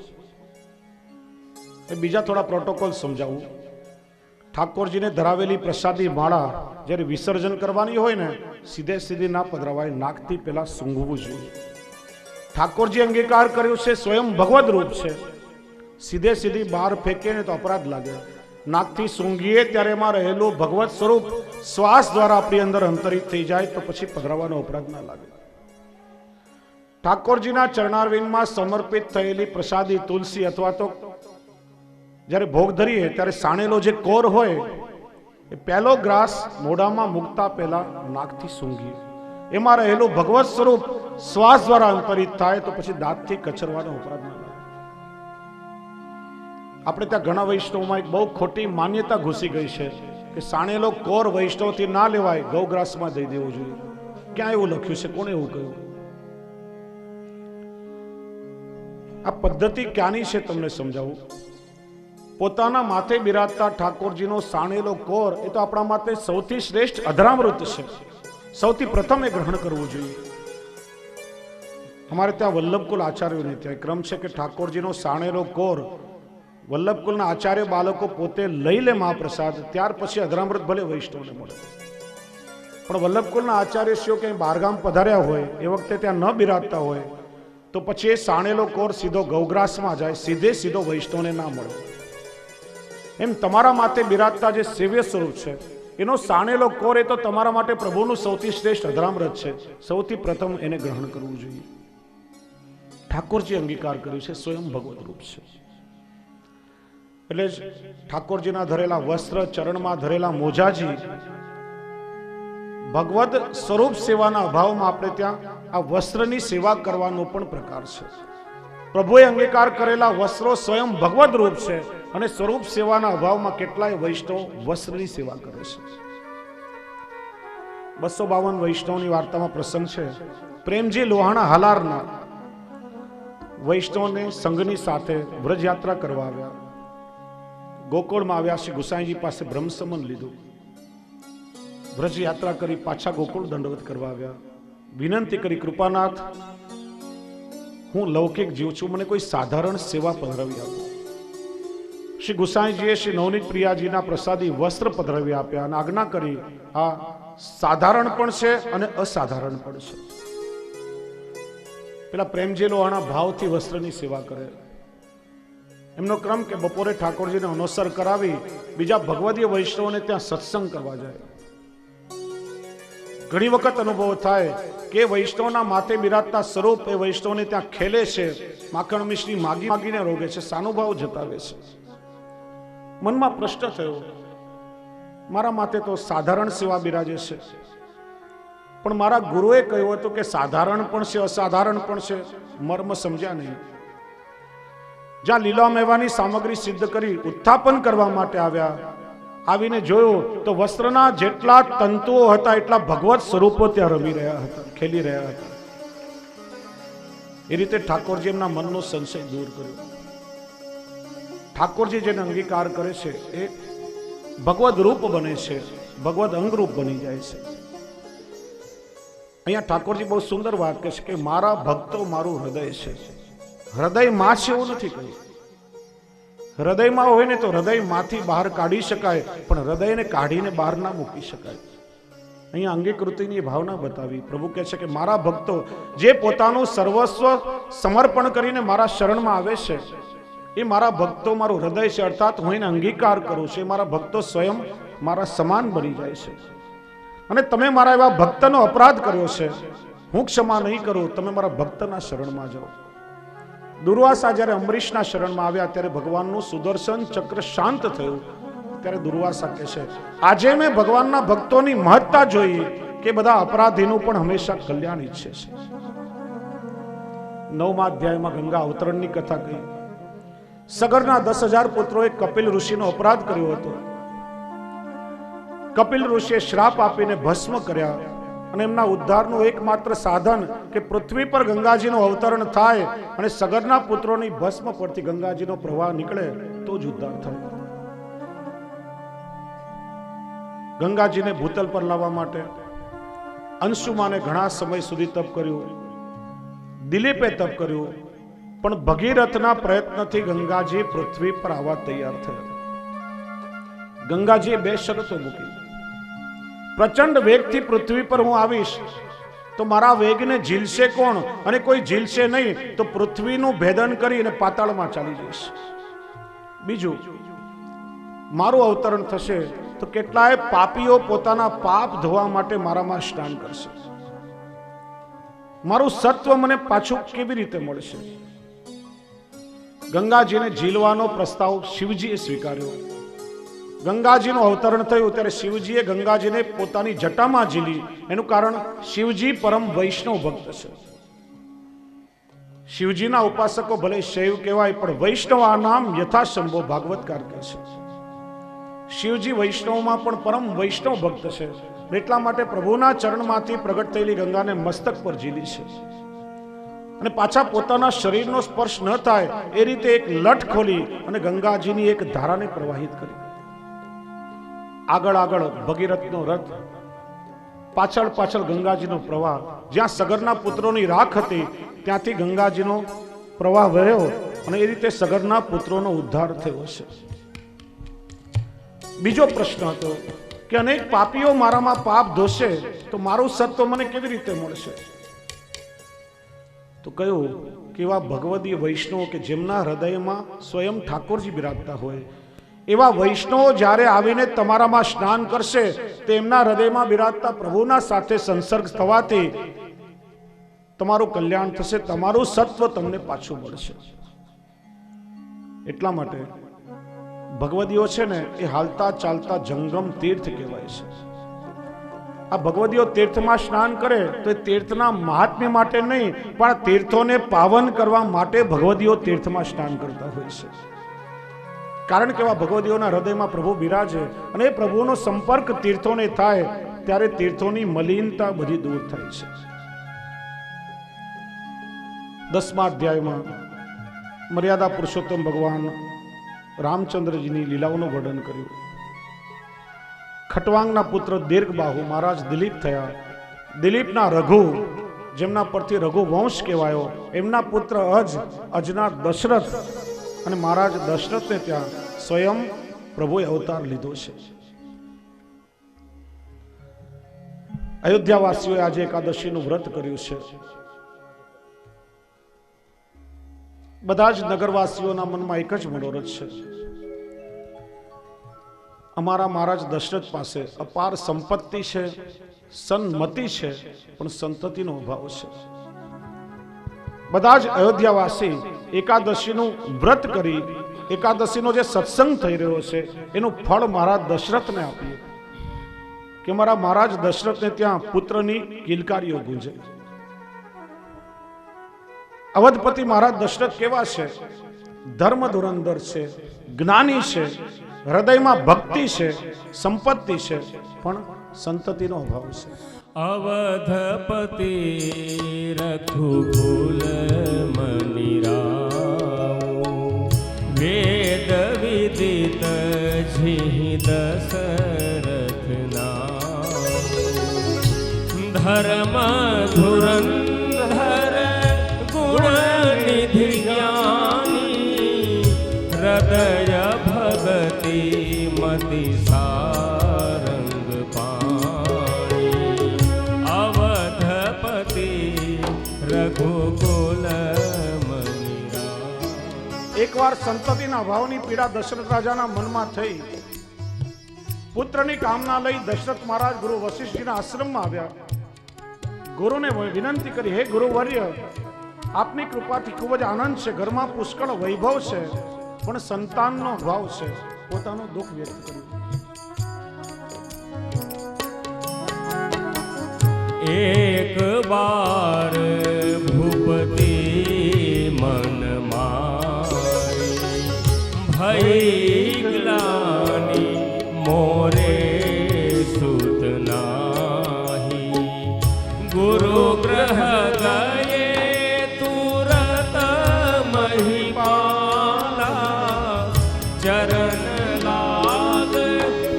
બીજા થોડા પ્રોટોકોલ સમજાવું. ઠાકોરજીને ધરાવેલી પ્રસાદી માળા જ્યારે વિસર્જન કરવાની હોય ને, સીધે સીધી ના પધરાવાય, નાકથી પેલા સૂંઘવું જોઈએ. ઠાકોરજી અંગીકાર કર્યું છે, સ્વયં ભગવદ રૂપ છે. સીધે સીધી બહાર ફેંકે ને તો અપરાધ લાગે. નાકથી સૂંઘીએ ત્યારે એમાં રહેલું ભગવત સ્વરૂપ શ્વાસ દ્વારા આપણી અંદર અંતરિત થઈ જાય તો પછી પધરાવાનો અપરાધ ના લાગે. ઠાકોરજીના ચરણારવિંદમાં સમર્પિત થયેલી પ્રસાદી તુલસી અથવા તો જ્યારે ભોગ ધરીએ ત્યારે સાણેલો જે કોર હોય એ પહેલો ગ્રાસ મોઢામાં મૂકતા પહેલા નાકથી સૂંઘીએ. એમાં રહેલું ભગવત સ્વરૂપ શ્વાસ દ્વારા અંતરિત થાય તો પછી દાંતથી કચરવાનો અપરાધ ના લાગે. આપણે ત્યાં ઘણા વૈષ્ણવમાં એક બહુ ખોટી માન્યતા ઘૂસી ગઈ છે કે સાણેલો કોર વૈષ્ણવથી ના લેવાય, ગૌગ્રાસમાં દઈ દેવો જોઈએ. ક્યાં એવું લખ્યું છે? કોણે એવું કહ્યું? આ પદ્ધતિ ક્યાંની છે તમને સમજાવું. પોતાના માથે બિરાજતા ઠાકોરજીનો સાણેલો કોર એ તો આપણા માટે સૌથી શ્રેષ્ઠ અધરામૃત છે. સૌથી પ્રથમ એ ગ્રહણ કરવું જોઈએ. અમારે ત્યાં વલ્લભકુલ આચાર્યોને ત્યાં ક્રમ છે કે ઠાકોરજીનો સાણેલો કોર વલ્લભકુલના આચાર્ય બાળકો પોતે લઈ લે મહાપ્રસાદ, ત્યાર પછી અધરામૃત ભલે વૈષ્ણવને મળે. પણ વલ્લભકુલના આચાર્યશ્રીઓ ક્યાંય બહારગામ પધાર્યા હોય એ વખતે ત્યાં ન બિરાજતા હોય તો પછી એ સાણેલો કોર સીધો ગૌગ્રાસમાં જાય, સીધો વૈષ્ણવને ના મળે. એમ તમારા માટે બિરાજતા જે સેવ્ય સ્વરૂપ છે એનો સાણેલો કોર એ તો તમારા માટે પ્રભુનું સૌથી શ્રેષ્ઠ અધરામૃત છે. સૌથી પ્રથમ એને ગ્રહણ કરવું જોઈએ. ઠાકોરજી અંગીકાર કર્યું છે, સ્વયં ભગવત રૂપ છે. એટલે જ ઠાકોરજીના ધરેલા વસ્ત્ર, ચરણમાં ધરેલા મોજાજી ભગવદ સ્વરૂપ સેવાના અભાવમાં આપણે ત્યાં આ વસ્ત્રની સેવા કરવાનો પણ પ્રકાર છે. પ્રભુએ અંગીકાર કરેલા વસ્ત્રો સ્વયં ભગવદ રૂપ છે અને સ્વરૂપ સેવાના અભાવમાં કેટલાય વૈષ્ણવ વસ્ત્રની સેવા કરે છે. 252 વૈષ્ણવની વાર્તામાં પ્રસંગ છે. પ્રેમજી લોહાણા હાલારના વૈષ્ણવને સંઘની સાથે વ્રજયાત્રા કરવા આવ્યા. ગોકુળમાં આવ્યા. શ્રી ગુસાઈજી પાસે બ્રહ્મસમન લીધું. વ્રજ યાત્રા કરી પાછા ગોકુળ દંડવત કરવા આવ્યા. વિનંતી કરી, કૃપાનાથ, હું લૌકિક જીવ છું, મને કોઈ સાધારણ સેવા પધરાવી આપો. શ્રી ગુસાઈજીએ શ્રી નવનીત પ્રિયાજીના પ્રસાદી વસ્ત્ર પધરાવી આપ્યા અને આજ્ઞા કરી, આ સાધારણ પણ છે અને અસાધારણ પણ છે. પેલા પ્રેમજી લોહાણા ભાવથી વસ્ત્રની સેવા કરે. એમનો ક્રમ કે બપોરે ઠાકોરજીને અનુસર કરાવી બીજા ભગવદીય વૈષ્ણવોને ત્યાં સત્સંગ કરવા જાય. ઘણી વખત અનુભવ થાય કે વૈષ્ણવના માથે બિરાજતા સ્વરૂપ એ વૈષ્ણવને ત્યાં ખેલે છે, માખણ મિશ્રી માગીને રોગે છે, સાનુભાવ જતાવે છે. મનમાં પ્રશ્ન થયો, મારા માથે તો સાધારણ સેવા બિરાજે છે, પણ મારા ગુરુએ કહ્યું હતું કે સાધારણ પણ છે, અસાધારણ પણ છે. મર્મ સમજ્યા નહીં. જ્યાં લીલા મેવાની સામગ્રી સિદ્ધ કરી ઉત્થાપન કરવા માટે આવ્યા, આવીને જોયું તો વસ્ત્રના જેટલા તંતુઓ હતા એટલા ભગવત સ્વરૂપો ત્યાં રમી રહ્યા હતા, ખેલી રહ્યા હતા. એ રીતે ઠાકોરજી એમના મનનો સંશય દૂર કર્યો. ઠાકોરજી જેને અંગીકાર કરે છે એ ભગવદ રૂપ બને છે, ભગવદ અંગરૂપ બની જાય છે. અહીંયા ઠાકોરજી બહુ સુંદર વાત કહે છે કે મારા ભક્તો મારું હૃદય છે. હૃદયમાં છે એવું નથી કહ્યું. હૃદયમાં હોય ને તો હૃદયમાંથી બહાર કાઢી શકાય, પણ હૃદયને કાઢીને બહાર ના મૂકી શકાય. અહીંયા અંગીકૃતિની ભાવના બતાવી. પ્રભુ કહે છે કે મારા ભક્તો જે પોતાનું સર્વસ્વ સમર્પણ કરીને મારા શરણમાં આવે છે એ મારા ભક્તો મારું હૃદય છે, અર્થાત હું એને અંગીકાર કરું છું. મારા ભક્તો સ્વયં મારા સમાન બની જાય છે. અને તમે મારા એવા ભક્તનો અપરાધ કર્યો છે, હું ક્ષમા નહીં કરું. તમે મારા ભક્તના શરણમાં જાઓ. દુર્વાસા જ્યારે અંબરીશના શરણમાં આવ્યા ત્યારે ભગવાનનું સુદર્શન ચક્ર શાંત થયું. ત્યારે દુર્વાસા કહે છે, આજે મેં ભગવાનના ભક્તોની મહત્તા જોઈ કે બધા અપરાધીનું પણ હંમેશા કલ્યાણ ઈચ્છે છે. 9મા અધ્યાયમાં ગંગા અવતરણની કથા કહી. સગરના 10,000 પુત્રોએ કપિલ ઋષિનો અપરાધ કર્યો હતો. કપિલ ઋષિએ શ્રાપ આપીને ભસ્મ કર્યા અને એમના ઉદ્ધારનું એકમાત્ર સાધન કે પૃથ્વી પર ગંગાજીનું અવતરણ થાય અને સગરના પુત્રોની ભસ્મ પરથી ગંગાજીનો પ્રવાહ નીકળે તો જ ઉદ્ધાર થાય. ગંગાજીને ભૂતલ પર લાવવા માટે અંશુમાને ઘણા સમય સુધી તપ કર્યું, દિલીપે તપ કર્યું, પણ ભગીરથના પ્રયત્નથી ગંગાજી પૃથ્વી પર આવવા તૈયાર થયા. ગંગાજીએ 2 શરતો મૂકી. પ્રચંડ વેગથી પૃથ્વી પર હું આવીશ તો મારા વેગને ઝીલશે કોણ? અને કોઈ ઝીલશે નહીં તો પૃથ્વીનું ભેદન કરી અને પાતાળમાં ચાલી જઈશ. બીજું, મારું અવતરણ થશે તો કેટલાય પાપીઓ પોતાના પાપ ધોવા માટે મારામાં સ્નાન કરશે. મારું સત્વ મને પાછું કેવી રીતે મળશે? ગંગાજીને ઝીલવાનો પ્રસ્તાવ શિવજીએ સ્વીકાર્યો. ગંગાજીનું અવતરણ થયું ત્યારે શિવજીએ ગંગાજીને પોતાની જટામાં ઝીલી. એનું કારણ શિવજી પરમ વૈષ્ણવ ભક્ત છે. શિવજીના ઉપાસકો ભલે શૈવ કહેવાય, પણ વૈષ્ણવ આ નામ યથાસંભવ ભાગવતકાર કહે છે. શિવજી વૈષ્ણવમાં પણ પરમ વૈષ્ણવ ભક્ત છે. એટલા માટે પ્રભુના ચરણમાંથી પ્રગટ થયેલી ગંગાને મસ્તક પર ઝીલી છે અને પાછા પોતાના શરીરનો સ્પર્શ ન થાય એ રીતે એક લટ ખોલી અને ગંગાજીની એક ધારાને પ્રવાહિત કરી. આગળ આગળ ભગીરથનો રથ, પાછળ પાછળ ગંગાજીનો પ્રવાહ. જ્યાં સગરના પુત્રોની રાખ હતી ત્યાંથી ગંગાજીનો પ્રવાહ વહ્યો અને એ રીતે સગરના પુત્રોનો ઉદ્ધાર થયો છે. બીજો પ્રશ્ન હતો કે અનેક પાપીઓ મારામાં પાપ ધોશે તો મારું સત્વ મને કેવી રીતે મળશે? તો કહ્યું કે એવા ભગવદીય વૈષ્ણવો કે જેમના હૃદયમાં સ્વયં ઠાકોરજી બિરાજતા હોય, એવા વૈષ્ણવો જ્યારે આવીને તમારામાં સ્નાન કરશે તેમના હૃદયમાં બિરાજતા પ્રભુના સાથે સંસર્ગ થવાથી તમારું કલ્યાણ થશે, તમારું સત્વ તમને પાછું મળશે. એટલા માટે ભગવદીઓ છે ને એ હાલતા ચાલતા જંગમ તીર્થ કહેવાય છે. આ ભગવદીઓ તીર્થમાં સ્નાન કરે તો એ તીર્થના મહાત્મ્ય માટે નહીં, પણ તીર્થોને પાવન કરવા માટે ભગવદીઓ તીર્થમાં સ્નાન કરતા હોય છે. કારણ કે ભગવદીઓના હૃદયમાં પ્રભુ બિરાજે અને એ પ્રભુનો સંપર્ક તીર્થોને થાય ત્યારે તીર્થોની મલિનતા બધી દૂર થાય છે. 10મા અધ્યાયમાં મર્યાદા પુરુષોત્તમ ભગવાન રામચંદ્રજીની લીલાઓનું વર્ણન કર્યું. ખટવાંગના પુત્ર દીર્ઘબાહુ મહારાજ દિલીપ થયા. દિલીપના રઘુ, જેમના પરથી રઘુ વંશ કહેવાયો, એમના પુત્ર અજના દશરથ, અને મહારાજ દશરથને ત્યાં સ્વયં પ્રભુએ અવતાર લીધો છે. અયોધ્યાવાસીઓએ આજે એકાદશીનું વ્રત કર્યું છે. બધા જ નગરવાસીઓના મનમાં એક જ મનોરથ છે. અમારા મહારાજ દશરથ પાસે અપાર સંપત્તિ છે, સન્મતિ છે, પણ સંતતિનો અભાવ છે. બધા જ અયોધ્યાવાસી એકાદશીનું વ્રત કરી એકાદશીનો જે સત્સંગ થઈ રહ્યો છે એનું ફળ મહારાજ દશરથને આપીએ કે મારા મહારાજ દશરથને ત્યાં પુત્રની કિલકારીઓ ગુંજે. અવધપતિ મહારાજ દશરથ કેવા છે? ધર્મ ધુરંધર છે, જ્ઞાની છે, હૃદયમાં ભક્તિ છે, સંપત્તિ છે, પણ સંતતિનો અભાવ છે. અવધપતિ રઘુકુલ મનિરાવ, વેદ વિદિત જી દશરથ નામ, ધર્મ ધુરંધર ગુણનિધિ જ્ઞાની, હૃદય ભગતિ મતિ સારંગ પાણી, અવધપતિ રઘુકુલ મનિરાવ. એકવાર સંતતિના ભાવની પીડા દશરથ રાજાના મનમાં થઈ. પુત્રની કામના લઈ દશરથ મહારાજ ગુરુ વશિષ્ઠજીના આશ્રમમાં આવ્યા. ગુરુને વિનંતી કરી, હે ગુરુવર્ય, આપની કૃપાથી ખૂબ જ આનંદ છે, ઘરમાં પુષ્કળ વૈભવ છે, પણ સંતાનનો અભાવ છે. પોતાનું દુઃખ વ્યક્ત કર્યું. એક બાર ભૂપતિ મન મારી, ભઈ ગ્લાનિ મોરે સુત નાહી, ગુરુ ગ્રહ ગયે તુરત મહિપાલા, ચરણ લાગ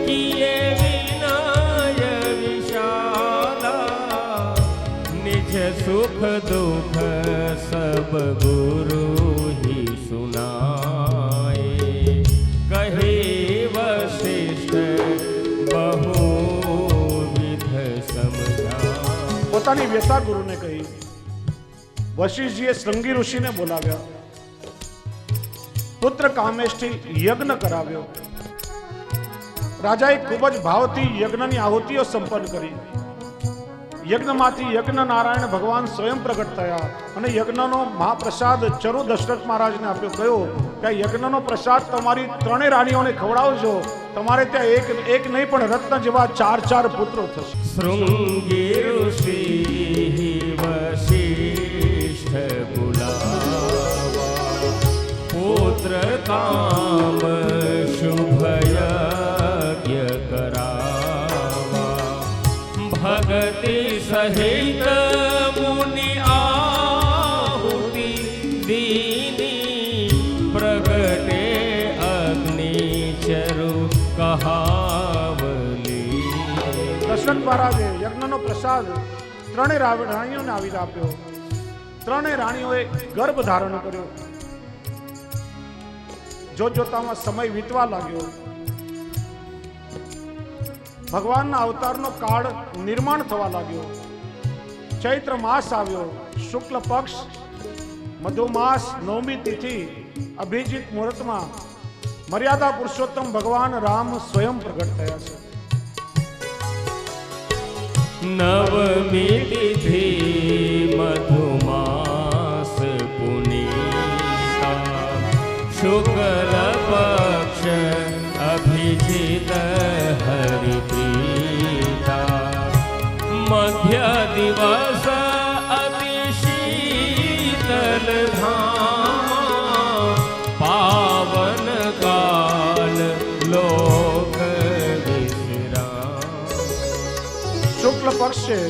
કિએ વિનય વિશાલા, નિજ સુખ દુઃખ સબ ગુરુ ही सुनाए, કહે વશિષ્ઠ બહુવિધ સમજા. પોતાની વ્યથા ગુરુને કહી. વશિષ્ઠજીએ શૃંગી ઋષિને બોલાવ્યા. પુત્ર કામેશથી યજ્ઞ કરાવ્યો. રાજાએ ખૂબ જ ભાવથી યજ્ઞની આહુતિઓ સંપન્ન કરી. યજ્ઞમાંથી યજ્ઞ નારાયણ ભગવાન સ્વયં પ્રગટ થયા અને યજ્ઞનો મહાપ્રસાદ ચરુ દશરથ મહારાજને આપ્યો. કહ્યો કે આ યજ્ઞનો પ્રસાદ તમારી ત્રણેય રાણીઓને ખવડાવજો. તમારે ત્યાં એક નહીં પણ રત્ન જેવા 4 પુત્રો થશે. શૃંગી ઋષિ વશિષ્ઠ બુલાવા પુત્ર કામ શુભ યજ્ઞ કરાવા ભગતિ સહિત મુનિ આહુતિ દીની પ્રગટે અગ્નિ ચરુ કહાવલી. દશરથ મહારાજે યજ્ઞનો પ્રસાદ ત્રણેય રાણીઓને આવીને આપ્યો. ત્રણેય રાણીઓએ ગર્ભ ધારણ કર્યો. જોતામાં સમય વીતવા લાગ્યો. ભગવાનના અવતારનો કાળ નિર્માણ થવા લાગ્યો. ચૈત્ર માસ આવ્યો. શુક્લ પક્ષ મધુમાસ નવમી તિથિ અભિજીત મુહૂર્તમાં મર્યાદા પુરુષોત્તમ ભગવાન રામ સ્વયં પ્રગટ થયા છે. નવમી તિથિ મધુમાસ પુનીતા શુક્લ પક્ષ અભિજીત હરિપ્રીતા મધ્ય દિવસ અતિ શીતલ ધામ પાવન કાલ લોક વિશ્રામ. શુક્લ પક્ષે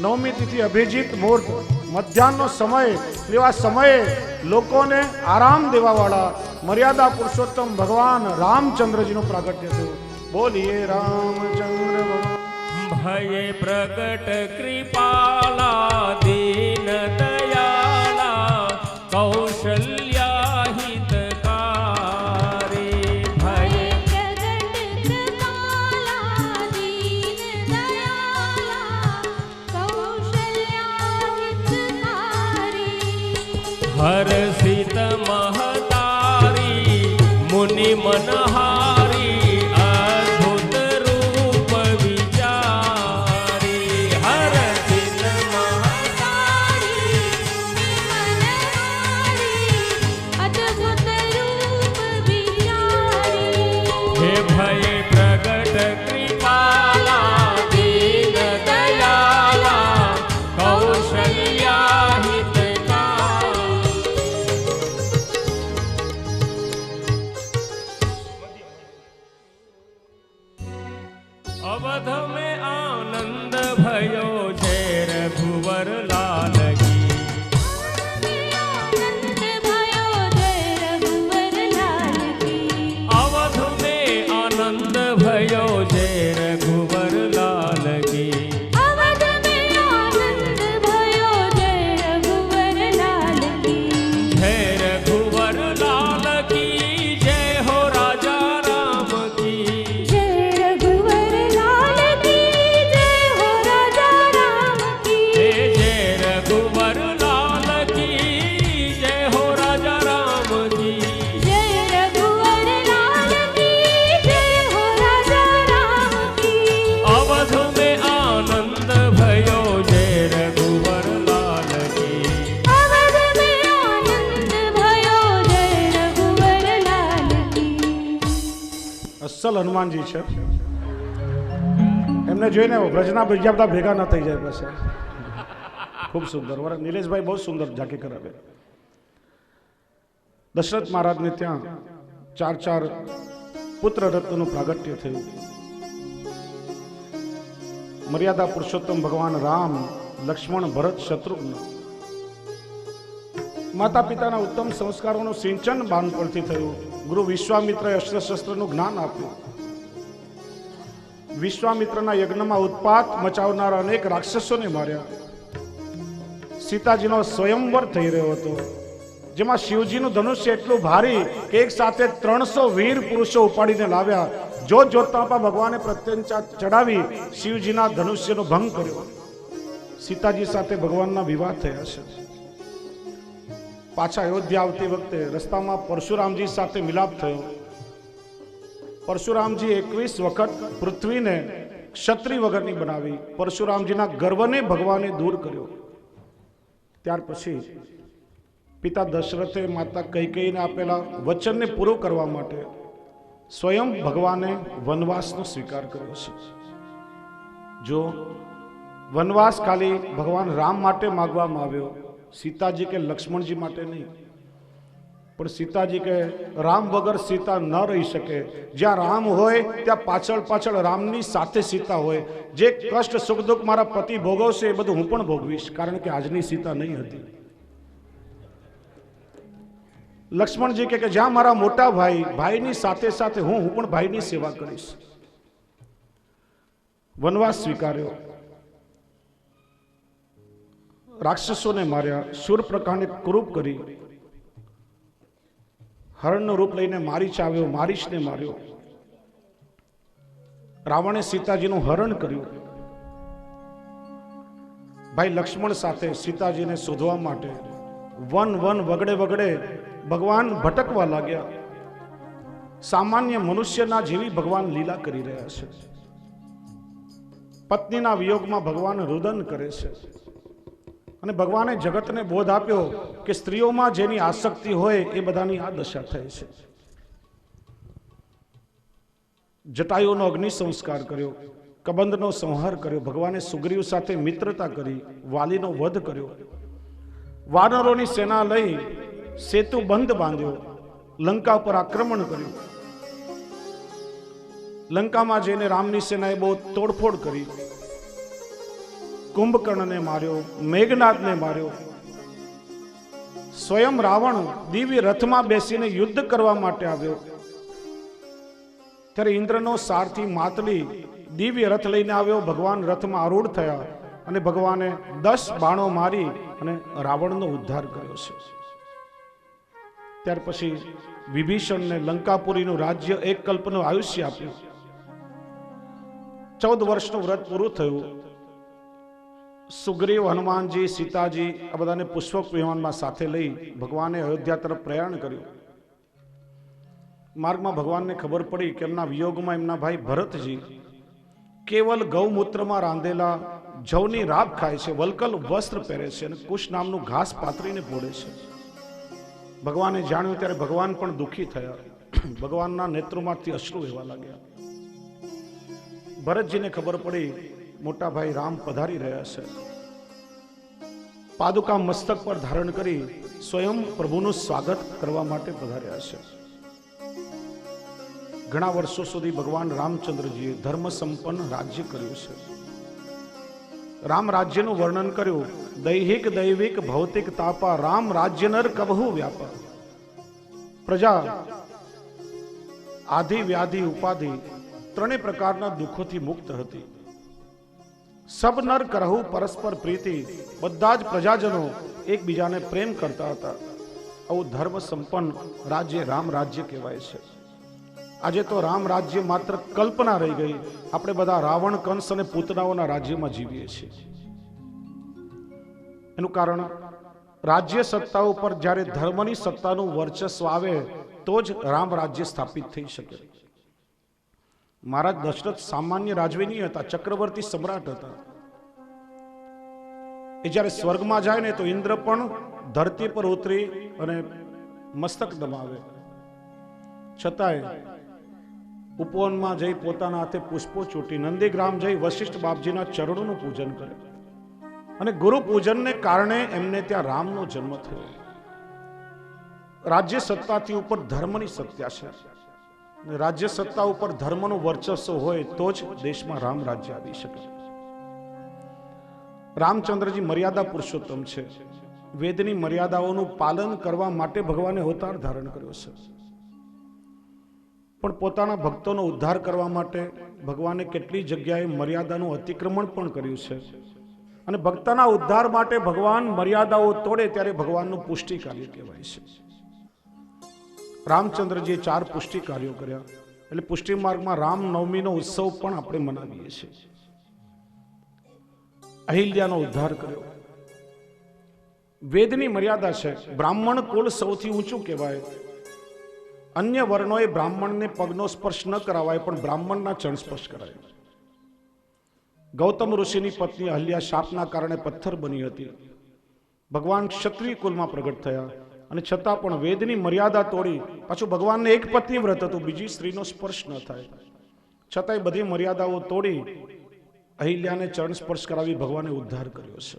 નવમી તિથિ અભિજીત મુહૂર્ત મધ્યાહનનો સમય. એવા સમયે લોકોને આરામ દેવા વાળા મર્યાદા પુરુષોત્તમ ભગવાન રામચંદ્રજીનું પ્રાગટ્ય થયું. બોલીએ રામચંદ્ર ભયે પ્રગટ કૃપાલા દીન દયાલા કૌશલ્યા હિતકારી. ભયે પ્રગટ કૃપાલા દીન દયાલા કૌશલ્યા હિતકારી. હર્ષિત મહતારી મુનિ મનહારી અદ્ભુત રૂપ વિચારી. હર્ષિત મહતારી મનહારી અદ્ભુત રૂપ વિચારી. હે ભય પ્રગટ કૃપાલા દીન દયાલા કૌશલ્યા હિતકારી. અવધ में आनंद भयो जय रघुवर लाल की. આનંદ ભયો જય રઘુવર લાલ કી. अवध में आनंद भयो जय रघुवर लाल की. અવધ મેં આનંદ ભયો જય રઘુવર લાલ કી. जय रघुवर लाल की जय हो राजा राम की. જય રઘુવર લાલ કી જય હો રાજા રામ કી. हे जय रघुवर लाल की जय हो राजा राम की. જય રઘુવર લાલ કી જય હો રાજા રામ કી. अवध में आनंद भयो जय रघुवर लाल की. અવધ મેં આનંદ ભયો જય રઘુવર લાલ કી. અસલ હનુમાનજી છે. એમને જોઈને વ્રજના બીજા બધા ભેગા ન થઈ જાય. પાસે ખૂબ સુંદર. નિલેશભાઈ બહુ સુંદર ઝાંકી કરાવે. દશરથ મહારાજને ત્યાં 4 પુત્ર રત્નનું પ્રાગટ્ય થયું. મર્યાદા પુરુષોત્તમ ભગવાન રામ, લક્ષ્મણ, ભરત, શત્રુઘ્ન. માતા પિતાના ઉત્તમ સંસ્કારોનું સિંચન બાળપણથી થયું. ગુરુ વિશ્વામિત્રએ અસ્ત્ર શસ્ત્રનું જ્ઞાન આપ્યું. વિશ્વામિત્રના યજ્ઞમાં ઉત્પાત મચાવનાર અનેક રાક્ષસોને માર્યા. સીતાજીનો સ્વયંવર થઈ રહ્યો હતો, જેમાં શિવજીનું ધનુષ્ય એટલું ભારી કે એક સાથે 300 વીર પુરુષો ઉપાડીને લાવ્યા. જોતજોતમાં ભગવાને પ્રત્યંચા ચડાવી શિવજીના ધનુષ્યનો ભંગ કર્યો. સીતાજી સાથે ભગવાનના વિવાહ થયા છે. પાછા અયોધ્યા આવતી વખતે રસ્તામાં પરશુરામજી સાથે મિલાપ થયો. પરશુરામજી 21 વખત પૃથ્વીને ક્ષત્રિય વગરની બનાવી. પરશુરામજીના ગર્વને ભગવાને દૂર કર્યો. ત્યાર પછી પિતા દશરથે માતા કૈકેયીને આપેલા વચનને પૂરું કરવા માટે સ્વયં ભગવાને વનવાસનો સ્વીકાર કર્યો છે. જો વનવાસ ખાલી ભગવાન રામ માટે માગવામાં આવ્યો, સીતાજી કે લક્ષ્મણજી માટે નહીં. પણ સીતાજી કે રામ વગર સીતા ન રહી શકે. જ્યાં રામ હોય ત્યાં પાછળ પાછળ રામની સાથે સીતા હોય. જે કષ્ટ સુખ દુઃખ મારા પતિ ભોગવશે એ બધું હું પણ ભોગવીશ, કારણ કે આજની સીતા નહીં હતી. લક્ષ્મણજી કે જ્યાં મારા મોટા ભાઈની સાથે સાથે હું પણ ભાઈની સેવા કરીશ. વનવાસ સ્વીકાર્યો. રાક્ષસોને માર્યા, શૂર્પણખાને ક્રૂપ કરી, હરણનું રૂપ લઈને મારીચ આવ્યો, મારીચને માર્યો. રાવણે સીતાજીનું હરણ કર્યું. ભાઈ લક્ષ્મણ સાથે સીતાજીને શોધવા માટે વન વગડે વગડે ભગવાન ભટકવા લાગ્યા. સામાન્ય મનુષ્યના જેવી ભગવાન લીલા કરી રહ્યા છે. પત્નીના વિયોગમાં ભગવાન રુદન કરે છે. અને ભગવાને જગતને બોધ આપ્યો કે સ્ત્રીઓમાં જેની આસક્તિ હોય એ બધાની આ દશા થાય છે. જટાયુનો અગ્નિ સંસ્કાર કર્યો, કબંધનો સંહાર કર્યો. ભગવાને સુગ્રીવ સાથે મિત્રતા કરી, વાલીનો વધ કર્યો. વાનરોની સેના લઈ સેતુ બંધ બાંધ્યો, લંકા પર આક્રમણ કર્યું. લંકામાં જઈને રામની સેનાએ બહુ તોડફોડ કરી. કુંભકર્ણને માર્યો, મેઘનાદને માર્યો. સ્વયં રાવણ દિવ્ય રથમાં બેસીને યુદ્ધ કરવા માટે આવ્યો. ત્યારે ઇન્દ્રનો સારથી માતલી દિવ્ય રથ લઈને આવ્યો. ભગવાન રથમાં આરૂઢ થયા અને ભગવાને 10 બાણો મારી અને રાવણનો ઉદ્ધાર કર્યો છે. ત્યાર પછી વિભીષણને લંકાપુરીનું રાજ્ય 1 કલ્પનું આયુષ્ય આપ્યું. 14 વર્ષનું વ્રત પૂરું થયું. સુગ્રીવ, હનુમાનજી, સીતાજી આ બધાને પુષ્પક વિમાનમાં સાથે લઈ ભગવાને અયોધ્યા તરફ પ્રયાણ કર્યું. માર્ગમાં ભગવાનને ખબર પડી કે એમના વિયોગમાં એમના ભાઈ ભરતજી કેવલ ગૌમૂત્રમાં રાંધેલા જવની રાબ ખાય છે, વલકલ વસ્ત્ર પહેરે છે અને કુશ નામનું ઘાસ પાથરીને પોડે છે. ભગવાને જાણ્યું ત્યારે ભગવાન પણ દુઃખી થયા. ભગવાનના નેત્રોમાંથી અશ્રુ વહેવા લાગ્યા. ભરતજીને ખબર પડી મોટા ભાઈ રામ પધારી રહ્યા છે. પાદુકા મસ્તક પર ધારણ કરી સ્વયં પ્રભુનું સ્વાગત કરવા માટે પધાર્યા છે. ઘણા વર્ષો સુધી ભગવાન રામચંદ્રજીએ ધર્મ સંપન્ન રાજ્ય કર્યું છે. રામ રાજ્યનું વર્ણન કર્યું. દૈહિક દૈવિક ભૌતિક તાપા રામ રાજ્ય નર કબહુ વ્યાપા. પ્રજા આધિ વ્યાધિ ઉપાધિ ત્રણેય પ્રકારના દુઃખોથી મુક્ત હતી. સબ નર કરહુ પરસ્પર પ્રીતિ. બધા જ પ્રજાજનો એકબીજાને પ્રેમ કરતા હતા. આવું ધર્મ સંપન્ન રાજ્ય રામ રાજ્ય કહેવાય છે. આજે તો રામ રાજ્ય માત્ર કલ્પના રહી ગઈ. આપણે બધા રાવણ, કંસ અને પૂતનાઓના રાજ્યમાં જીવીએ છીએ. એનું કારણ રાજ્ય સત્તા ઉપર જ્યારે ધર્મની સત્તાનું વર્ચસ્વ આવે તો જ રામ રાજ્ય સ્થાપિત થઈ શકે. મહારાજ દશરથ સામાન્ય રાજવી નહીં હતા, ચક્રવર્તી સમ્રાટ હતા. એ જ્યારે સ્વર્ગમાં જાય ને તો ઇન્દ્ર પણ ધરતી પર ઉતરી અને મસ્તક દબાવે. છતાંય ઉપવનમાં જઈ પોતાના હાથે પુષ્પો ચૂંટી નંદીગ્રામ જઈ વશિષ્ઠ બાપજીના ચરણોનું પૂજન કરે. અને ગુરુ પૂજનને કારણે એમને ત્યાં રામનો જન્મ થયો. રાજ્ય સત્તાથી ઉપર ધર્મની સત્તા છે. રાજ્ય સત્તા ઉપર ધર્મનું વર્ચસ્વ હોય તો જ દેશમાં રામ રાજ્ય આવી શકે. રામચંદ્રજી મર્યાદા પુરુષોત્તમ છે. વેદની મર્યાદાઓનું પાલન કરવા માટે ભગવાને અવતાર ધારણ કર્યો છે. પણ પોતાના ભક્તોનો ઉદ્ધાર કરવા માટે ભગવાને કેટલી જગ્યાએ મર્યાદાનું અતિક્રમણ પણ કર્યું છે. અને ભક્તના ઉદ્ધાર માટે ભગવાન મર્યાદાઓ તોડે ત્યારે ભગવાનનું પુષ્ટિ કાર્ય કહેવાય છે. રામચંદ્રજીએ 4 પુષ્ટિ કાર્યો કર્યા. એટલે પુષ્ટિ માર્ગમાં રામનવમીનો ઉત્સવ પણ આપણે મનાવીએ છીએ. અહિલ્યાનો ઉદ્ધાર કર્યો. વેદની મર્યાદા છે. બ્રાહ્મણ કુળ સૌથી ઊંચું કહેવાય. અન્ય વર્ણોએ બ્રાહ્મણને પગનો સ્પર્શ ન કરાવાય, પણ બ્રાહ્મણના ચરણ સ્પર્શ કરાય. ગૌતમ ઋષિની પત્ની અહલ્યા શાપના કારણે પથ્થર બની હતી. ભગવાન ક્ષત્રિય કુલમાં પ્રગટ થયા અને છતાં પણ વેદની મર્યાદા તોડી, પાછું ભગવાનને એક પત્ની વ્રત હતું, બીજી સ્ત્રીનો સ્પર્શ ન થાય, છતાંય બધી મર્યાદાઓ તોડી અહિલ્યાને ચરણ સ્પર્શ કરાવી ભગવાને ઉદ્ધાર કર્યો છે.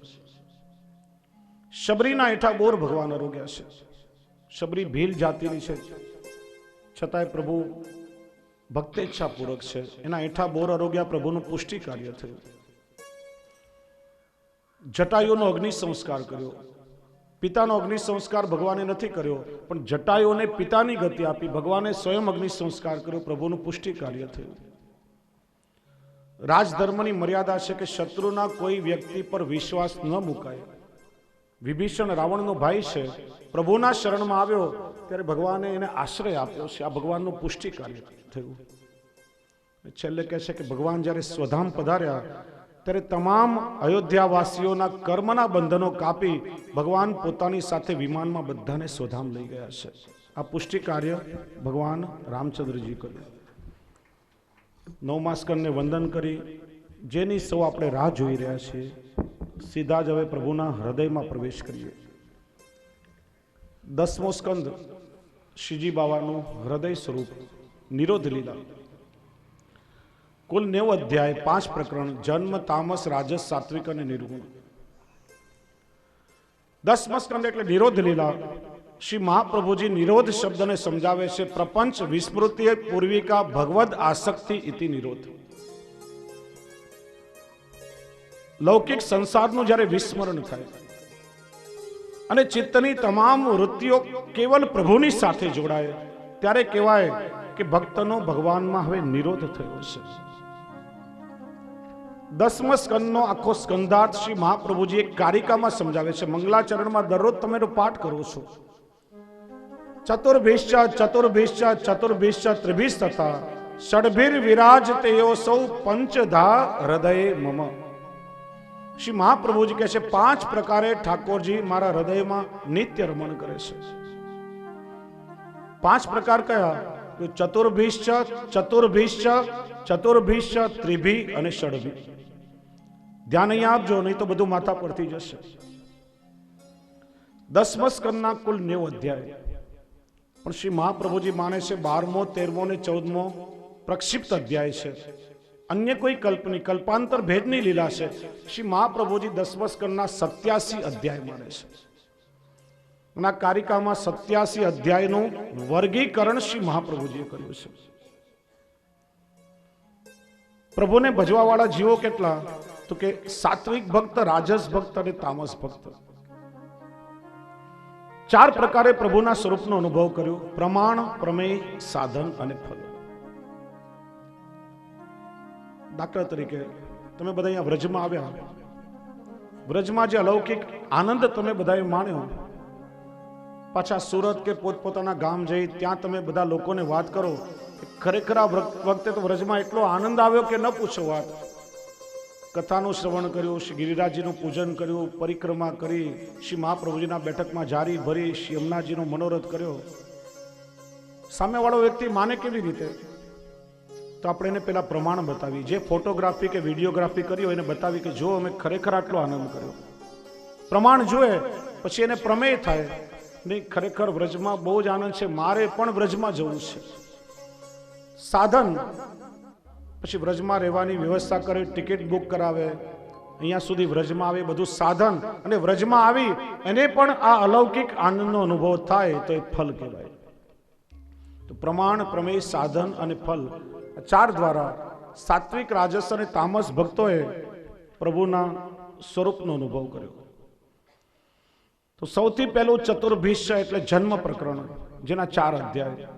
શબરીના હેઠા બોર ભગવાન આરોગ્યા છે. શબરી ભીલ જાતિની છે, છતાંય પ્રભુ ભક્તેચ્છા પૂરક છે. એના હેઠા બોર આરોગ્યા પ્રભુનું પુષ્ટિ કાર્ય થયું. જટાયુનો અગ્નિ સંસ્કાર કર્યો. પિતાનો અગ્નિ સંસ્કાર ભગવાને નથી કર્યો, પણ જટાયુને પિતાની ગતિ આપી ભગવાને સ્વયં અગ્નિ સંસ્કાર કર્યો. પ્રભુનું પુષ્ટિ કાર્ય થયું. રાજધર્મની મર્યાદા છે કે શત્રુના કોઈ વ્યક્તિ પર વિશ્વાસ ન મુકાય. વિભીષણ રાવણનો ભાઈ છે, પ્રભુના શરણમાં આવ્યો ત્યારે ભગવાને એને આશ્રય આપ્યો છે. આ ભગવાનનું પુષ્ટિ કાર્ય થયું. છેલ્લે કહે છે કે ભગવાન જ્યારે સ્વધામ પધાર્યા ત્યારે તમામ અયોધ્યાવાસીઓના કર્મના બંધનો કાપી ભગવાન પોતાની સાથે વિમાનમાં બધાને સ્વધામ લઈ ગયા છે. આ પુષ્ટિ કાર્ય ભગવાન રામચંદ્રજી કર્યું. નવમા સ્કંદને વંદન કરી જેની સૌ આપણે રાહ જોઈ રહ્યા છીએ, સીધા જ હવે પ્રભુના હૃદયમાં પ્રવેશ કરીએ. 10મો સ્કંદ શ્રીજી બાવાનું હૃદય સ્વરૂપ નિરોધ લીલા. કુલ 90 અધ્યાય, 5 પ્રકરણ, જન્મ, તામસ, રાજસ, સાત્વિક અને નિર્ગુણ. 10મા સ્કંદ એટલે નિરોધ લીલા. શ્રી મહાપ્રભુજી નિરોધ શબ્દને સમજાવે છે. પ્રપંચ વિસ્મૃતિ પૂર્વિકા ભગવદ આસક્તિ ઇતિ નિરોધ. લૌકિક સંસારનું જ્યારે વિસ્મરણ થાય અને ચિત્તની તમામ વૃત્તિઓ કેવલ પ્રભુની સાથે જોડાય, ત્યારે કહેવાય કે ભક્તનો ભગવાનમાં હવે નિરોધ થયો છે. 10મા સ્કંદનો આખો સ્કંધાર્થ શ્રી મહાપ્રભુજી એક કારિકામાં સમજાવે છે. મંગલાચરણમાં દરરોજ તમે પાઠ કરો છો. ચતુર્ભિશ્ચ ચતુર્ભિશ્ચ ચતુર્ભિશ્ચ ત્રિભિશ તથા ષડભિર વિરાજ તેઓ સૌ પંચધા હૃદય મમ. શ્રી મહાપ્રભુજી કહે છે 5 પ્રકારે ઠાકોરજી મારા હૃદયમાં નિત્ય રમણ કરે છે. 5 પ્રકાર કયા? ચતુર્ભિશ્ચ ચતુર્ભિશ્ચ ચતુર્ભિશ્ચ ત્રિભી અને ષડભી. ધ્યાન અહીં આપજો, નહીં તો બધું માથા પડતી જશે. 10મા સ્કંદના કુલ 90 અધ્યાય, પણ શ્રી મહાપ્રભુજી માને છે 12મો, 13મો ને 14મો પ્રક્ષિપ્ત અધ્યાય છે. અન્ય કોઈ કલ્પની કલ્પાંતર ભેદની લીલા છે. શ્રી મહાપ્રભુજી 10મા સ્કંદના 87 અધ્યાય માને છે. અને આ કારિકામાં 87 અધ્યાયનું વર્ગીકરણ શ્રી મહાપ્રભુજીએ કર્યું છે. પ્રભુને ભજવા વાળા જીવો કેટલા? તો કે સાત્વિક ભક્ત, રાજસ ભક્ત અને તામસ ભક્ત. 4 પ્રકારે પ્રભુના સ્વરૂપનો અનુભવ કર્યો: પ્રમાણ, પ્રમેય, સાધન અને ફલ. દાખલા તરીકે તમે બધા અહીંયા વ્રજમાં આવ્યા, વ્રજમાં જે અલૌકિક આનંદ તમે બધાએ માણ્યો, પાછા સુરત કે પોતપોતાના ગામ જઈ ત્યાં તમે બધા લોકોને વાત કરો કે ખરેખર આ વખતે તો વ્રજમાં એટલો આનંદ આવ્યો કે ન પૂછો વાત. કથાનું શ્રવણ કર્યું, શ્રી ગિરિરાજજીનું પૂજન કર્યું, પરિક્રમા કરી, શ્રી મહાપ્રભુજીના બેઠકમાં જારી ભરી, શ્રી યમુનાજીનો મનોરથ કર્યો. સામેવાળો વ્યક્તિ માને કેવી રીતે? તો આપણે એને પેલા પ્રમાણ બતાવી. જે ફોટોગ્રાફી કે વિડીયોગ્રાફી કરી હોય એને બતાવી કે જો અમે ખરેખર આટલો આનંદ કર્યો. પ્રમાણ જોએ પછી એને પ્રમેય થાય, નહીં ખરેખર વ્રજમાં બહુ જ આનંદ છે, મારે પણ વ્રજમાં જવું છે. સાધન, પછી વ્રજમાં રહેવાની વ્યવસ્થા કરે, ટિકિટ બુક કરાવે, અહીંયા સુધી વ્રજમાં આવે, બધું સાધન. અને વ્રજમાં આવી એને પણ આ અલૌકિક આનંદનો અનુભવ થાય તો એ ફલ કહેવાય. તો પ્રમાણ, પ્રમેય, સાધન અને ફલ, 4 દ્વારા સાત્વિક, રાજસ અને તામસ ભક્તોએ પ્રભુના સ્વરૂપનો અનુભવ કર્યો. તો સૌથી પહેલું ચતુર્ભિશ્ય એટલે જન્મ પ્રકરણ, જેના 4 અધ્યાય.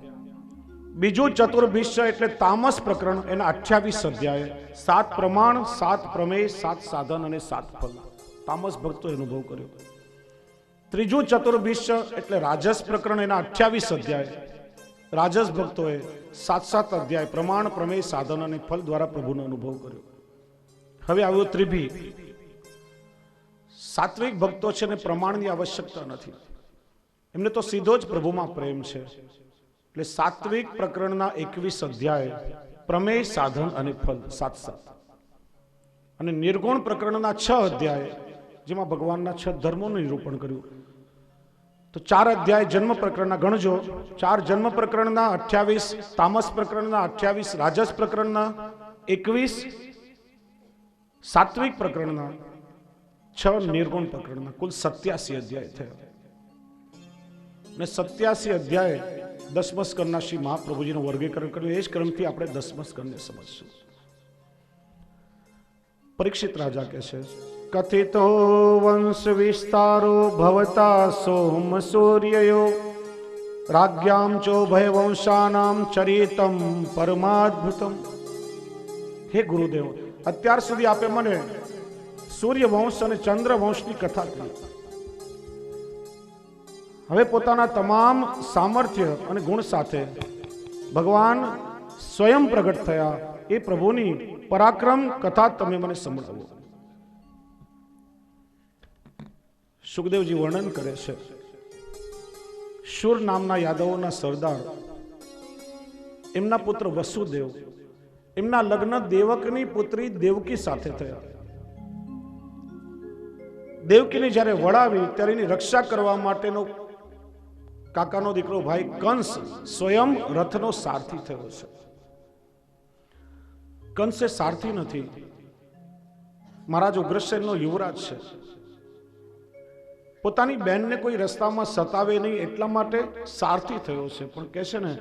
બીજું ચતુર્ભિશ્ય એટલે તામસ પ્રકરણ, એના 28 અધ્યાય. 7 પ્રમાણ, 7 પ્રમેય, 7 સાધન અને 7 ફલ તામસ ભક્તોએ અનુભવ કર્યો. ત્રીજું ચતુર્ભિશ્ય એટલે રાજસ પ્રકરણ, એના 28 અધ્યાય. રાજસ ભક્તોએ 7 અધ્યાય પ્રમાણ, પ્રમેય, સાધન અને ફલ દ્વારા પ્રભુનો અનુભવ કર્યો. હવે આવ્યું ત્રિભી. સાત્વિક ભક્તો છે ને પ્રમાણની આવશ્યકતા નથી, એમને તો સીધો જ પ્રભુમાં પ્રેમ છે. એટલે સાત્વિક પ્રકરણના 21 અધ્યાય પ્રમેય, સાધન અને ફલ સાત સાત, અને નિર્ગુણ પ્રકરણના 6 અધ્યાય જેમાં ભગવાનના 6 ધર્મોનું નિરૂપણ કર્યું. તો 4 અધ્યાય જન્મ પ્રકરણના ગણજો. 4 જન્મ પ્રકરણના 28, તામસ પ્રકરણના 28, રાજસ પ્રકરણના 21, સાત્વિક પ્રકરણના 6, નિર્ગુણ પ્રકરણના કુલ 87 અધ્યાય થયા. અને 87 અધ્યાય દસમ સ્કંદના શ્રી મહાપ્રભુજીનું વર્ગીકરણ કર્યું. એ જ ક્રમથી આપણે દસમ સ્કંદને સમજશું. પરીક્ષિત રાજા કહે છે, કથિતો વંશ વિસ્તારો ભવતા સોમ સૂર્યયો રાજ્યામ ચો ભય વંશાનામ ચરિતમ પરમાદ્ભુતમ. હે ગુરુદેવ, અત્યાર સુધી આપે મને સૂર્ય વંશ અને ચંદ્ર વંશની કથા કરી. હવે પોતાના તમામ સામર્થ્ય અને ગુણ સાથે ભગવાન સ્વયં પ્રગટ થયા એ પ્રભુની પરાક્રમ કથા તમે મને સંભળાવો. સુખદેવજી વર્ણન કરે છે, શુર નામના યાદવોના સરદાર, એમના પુત્ર વસુદેવ, એમના લગ્ન દેવકની પુત્રી દેવકી સાથે થયા. દેવકીને જ્યારે વળાવી ત્યારે એની રક્ષા કરવા માટેનો કાકાનો દીકરો ભાઈ કંસ સ્વયં રથનો સારથી થયો છે. કંસ એ સારથી નથી, મહારાજ ઉગ્રસેનનો યુવરાજ છે. પોતાની બહેનને કોઈ રસ્તામાં સતાવે નહીં એટલા માટે સારથી થયો છે. પણ કહે છે ને,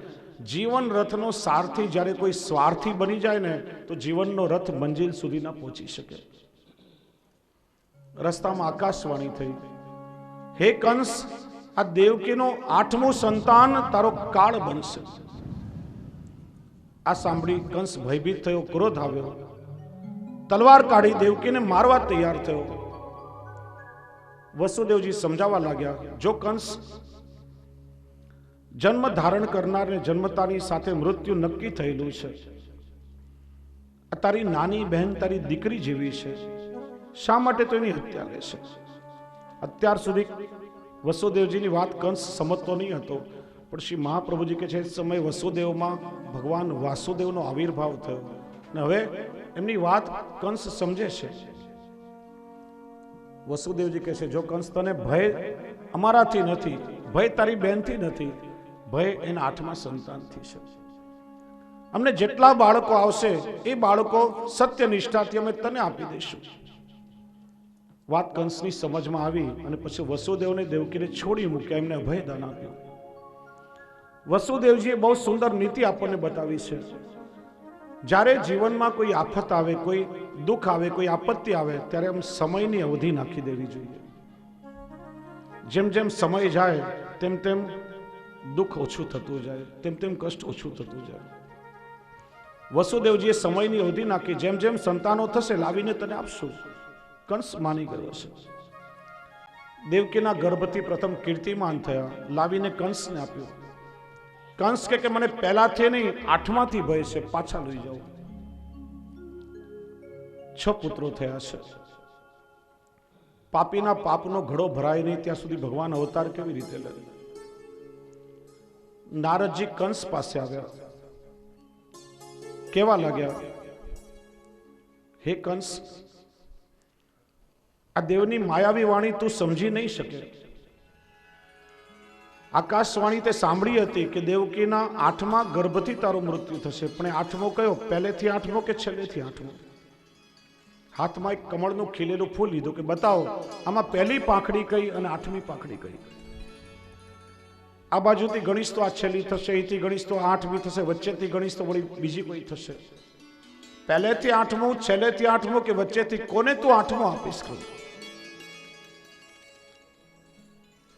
જીવન રથનો સારથી જ્યારે કોઈ સ્વાર્થી બની જાય ને તો જીવનનો રથ મંજિલ સુધી ના પહોંચી શકે. રસ્તામાં આકાશવાણી થઈ, હે કંસ, આ દેવકીનો 8મું સંતાન તારો કાળ બનશે. આ સાંભળી કંસ ભયભીત થયો, ક્રોધ આવ્યો, તલવાર કાઢી દેવકીને મારવા તૈયાર થયો. વસુદેવજી સમજાવવા લાગ્યા, જો કંસ, જન્મ ધારણ કરનારને જન્મતાની સાથે મૃત્યુ નક્કી થયેલું છે. તારી નાની બહેન તારી દીકરી જેવી છે, શા માટે તો એની હત્યા લેશે? અત્યાર સુધી વસુદેવજીની વાત કંસ સમજતો નહીં હતો, પણ શ્રી મહાપ્રભુજી કે છે સમય વસુદેવમાં ભગવાન વાસુદેવનો આવિર્ભાવ થયો અને હવે એમની વાત કંસ સમજે છે. વસુદેવજી કહે છે, જો કંસ, તને ભય અમારાથી નથી, ભય તારી બહેનથી નથી, ભય એના 8મા સંતાનથી છે. અમને જેટલા બાળકો આવશે એ બાળકો સત્યનિષ્ઠાથી અમે તને આપી દઈશું. વાત કંસની સમજમાં આવી અને પછી વસુદેવને દેવકીને છોડી મૂક્યા, એમને અભયદાન આપ્યું. વસુદેવજીએ બહુ સુંદર નીતિ આપણને બતાવી છે. જ્યારે જીવનમાં કોઈ આફત આવે, કોઈ દુઃખ આવે, કોઈ આપત્તિ આવે, ત્યારે આમ સમયની અવધિ નાખી દેવી જોઈએ. જેમ જેમ સમય જાય તેમ તેમ દુઃખ ઓછું થતું જાય, તેમ તેમ કષ્ટ ઓછું થતું જાય. વસુદેવજીએ સમયની અવધિ નાખી, જેમ જેમ સંતાનો થશે લાવીને તને આપશું. કંસ માની ગયો છે. દેવકીના ગર્ભથી પ્રથમ કીર્તિમાન થયા, લાવીને કંસને આપ્યું. કંસ કે મને પહેલાથી નહીં 8માંથી ભય છે, પાછા લઈ જાઓ. 6 પુત્રો થયા છે. પાપીના પાપનો ઘડો ભરાય નહીં ત્યાં સુધી ભગવાન અવતાર કેવી રીતે લે? નારદજી કંસ પાસે આવ્યા, કેવા લાગ્યા, હે કંસ, આ દેવની માયાવી વાણી તું સમજી નહીં શકે. આકાશવાણી તે સાંભળી હતી કે દેવકીના 8મા ગર્ભથી તારું મૃત્યુ થશે, પણ 8મો કયો? પહેલેથી 8મો કે છેલ્લેથી 8મો? હાથમાં એક કમળનું ખીલેલું ફૂલ લીધું કે બતાવો આમાં પહેલી પાંખડી કઈ અને 8મી પાંખડી કઈ? આ બાજુથી ગણીશ તો આ છેલ્લી થશે, અહીંથી ગણીશ તો 8મી થશે, વચ્ચેથી ગણીશ તો વળી બીજી કોઈ થશે. પહેલેથી 8મો, છેલ્લેથી 8મો કે વચ્ચેથી? કોને તું 8મો આપીશ?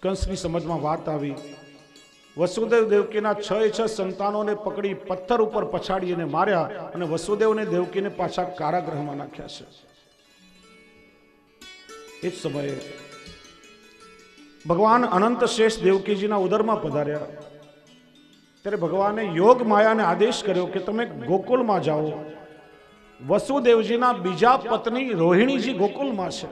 કંસની સમજમાં વાત આવી. વસુદેવ દેવકીના 6 સંતાનોને પકડી પથ્થર ઉપર પછાડી અને માર્યા અને વસુદેવને દેવકીને પાછા કારાગૃહમાં નાખ્યા છે. એ જ સમયે ભગવાન અનંત શેષ દેવકીજીના ઉદરમાં પધાર્યા. ત્યારે ભગવાને યોગ માયાને આદેશ કર્યો કે તમે ગોકુળમાં જાઓ. વસુદેવજીના બીજા પત્ની રોહિણીજી ગોકુળમાં છે.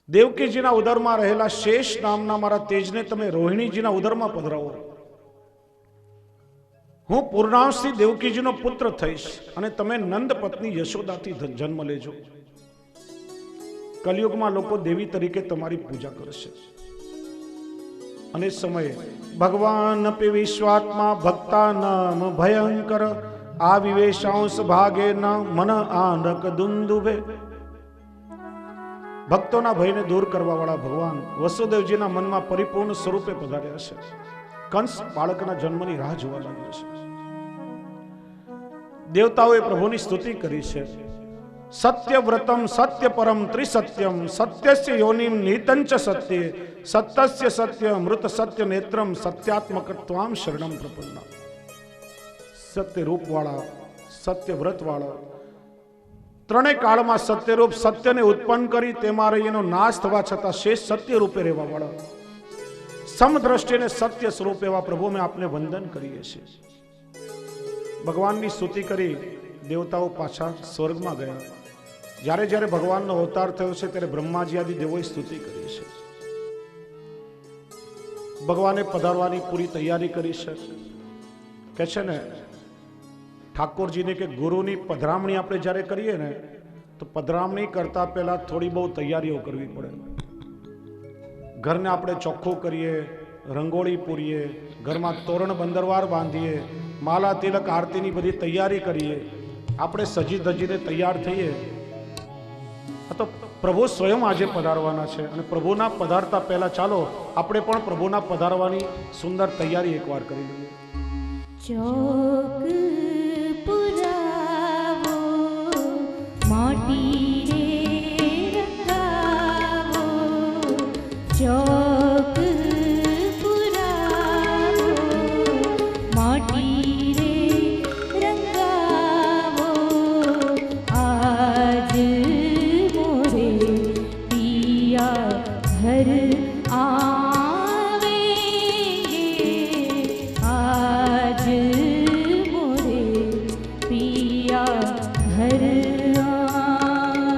દેવકીજીના ઉદરમાં રહેલા શેષ નામના મારા તેજને તમે રોહિણીજીના ઉદરમાં પધરાવો. હું પૂર્ણાંશથી દેવકીજીનો પુત્ર થઈશ અને તમે નંદ પત્ની યશોદાથી જન્મ લેજો. કલયુગમાં લોકો દેવી તરીકે તમારી પૂજા કરશે. અને સમયે ભગવાન અપી વિશ્વાત્મા ભક્તા નામ ભયંકર આ વિવેશાંશ ભાગે ન મન આનક દુંદુભે. ભક્તોના ભયને દૂર કરવા વાળા ભગવાન વસુદેવજીના મનમાં પરિપૂર્ણ સ્વરૂપે પધાર્યા છે. કંસ બાળકના જન્મની રાહ જોવા લાગ્યો છે. દેવતાઓએ પ્રભુની સ્તુતિ કરી છે. સત્યવ્રતમ સત્ય પરમ ત્રિસત્યમ સત્યસ્ય યોનિમ નિતંચ સત્ય સત્યસ્ય સત્ય મૃત સત્ય નેત્રમ સત્યાત્મકત્વામ શરણમ પ્રપન્ના. સત્ય રૂપ વાળા, સત્ય વ્રત વાળા, ત્રણેય કાળમાં સત્યરૂપ સત્યને ઉત્પન્ન કરી તેમાં રહી એનો નાશ થવા છતાં શેષ સત્ય રૂપે રહેવા વાળા, સમદ્રષ્ટિને સત્ય સ્વરૂપ એવા પ્રભુ અમે આપને વંદન કરીએ છીએ. ભગવાનની સ્તુતિ કરી દેવતાઓ પાછા સ્વર્ગમાં ગયા. જ્યારે જ્યારે ભગવાનનો અવતાર થયો છે ત્યારે બ્રહ્માજી આદિ દેવોએ સ્તુતિ કરી છે. ભગવાને પધારવાની પૂરી તૈયારી કરી છે. કે છે ને ઠાકોરજીને કે ગુરુની પધરામણી આપણે જ્યારે કરીએ ને તો પધરામણી કરતા પહેલા થોડી બહુ તૈયારીઓ કરવી પડે. ઘરને આપણે ચોખ્ખું કરીએ, રંગોળી પૂરીએ, ઘરમાં તોરણ બંદરવાર બાંધીએ, માલા તિલક આરતીની બધી તૈયારી કરીએ, આપણે સજી ધજીને તૈયાર થઈએ. આ તો પ્રભુ સ્વયં આજે પધારવાના છે અને પ્રભુના પધારતા પહેલા ચાલો આપણે પણ પ્રભુના પધારવાની સુંદર તૈયારી એકવાર કરી લઈએ. ચોક પુરાવો માટી રે રંગાવો, ચોક પુરાવો માટી રે રંગાવો, આજ મોરે પિયા ઘર આવેંગે, आज मोरे पिया घर आएंगे.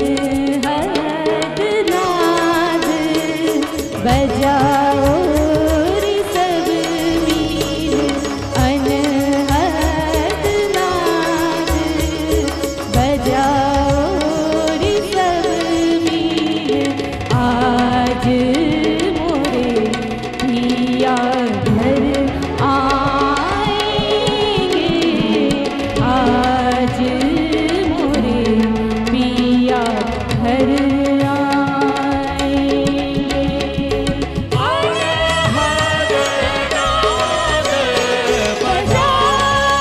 अनहद नाद बजाओ रे सब मीर अनहद नाद बजाओ रे सब मीर आज मोरे पिया घर आएंगे आज मोरे पिया घर आएंगे आज मेरे पिया घर आवे।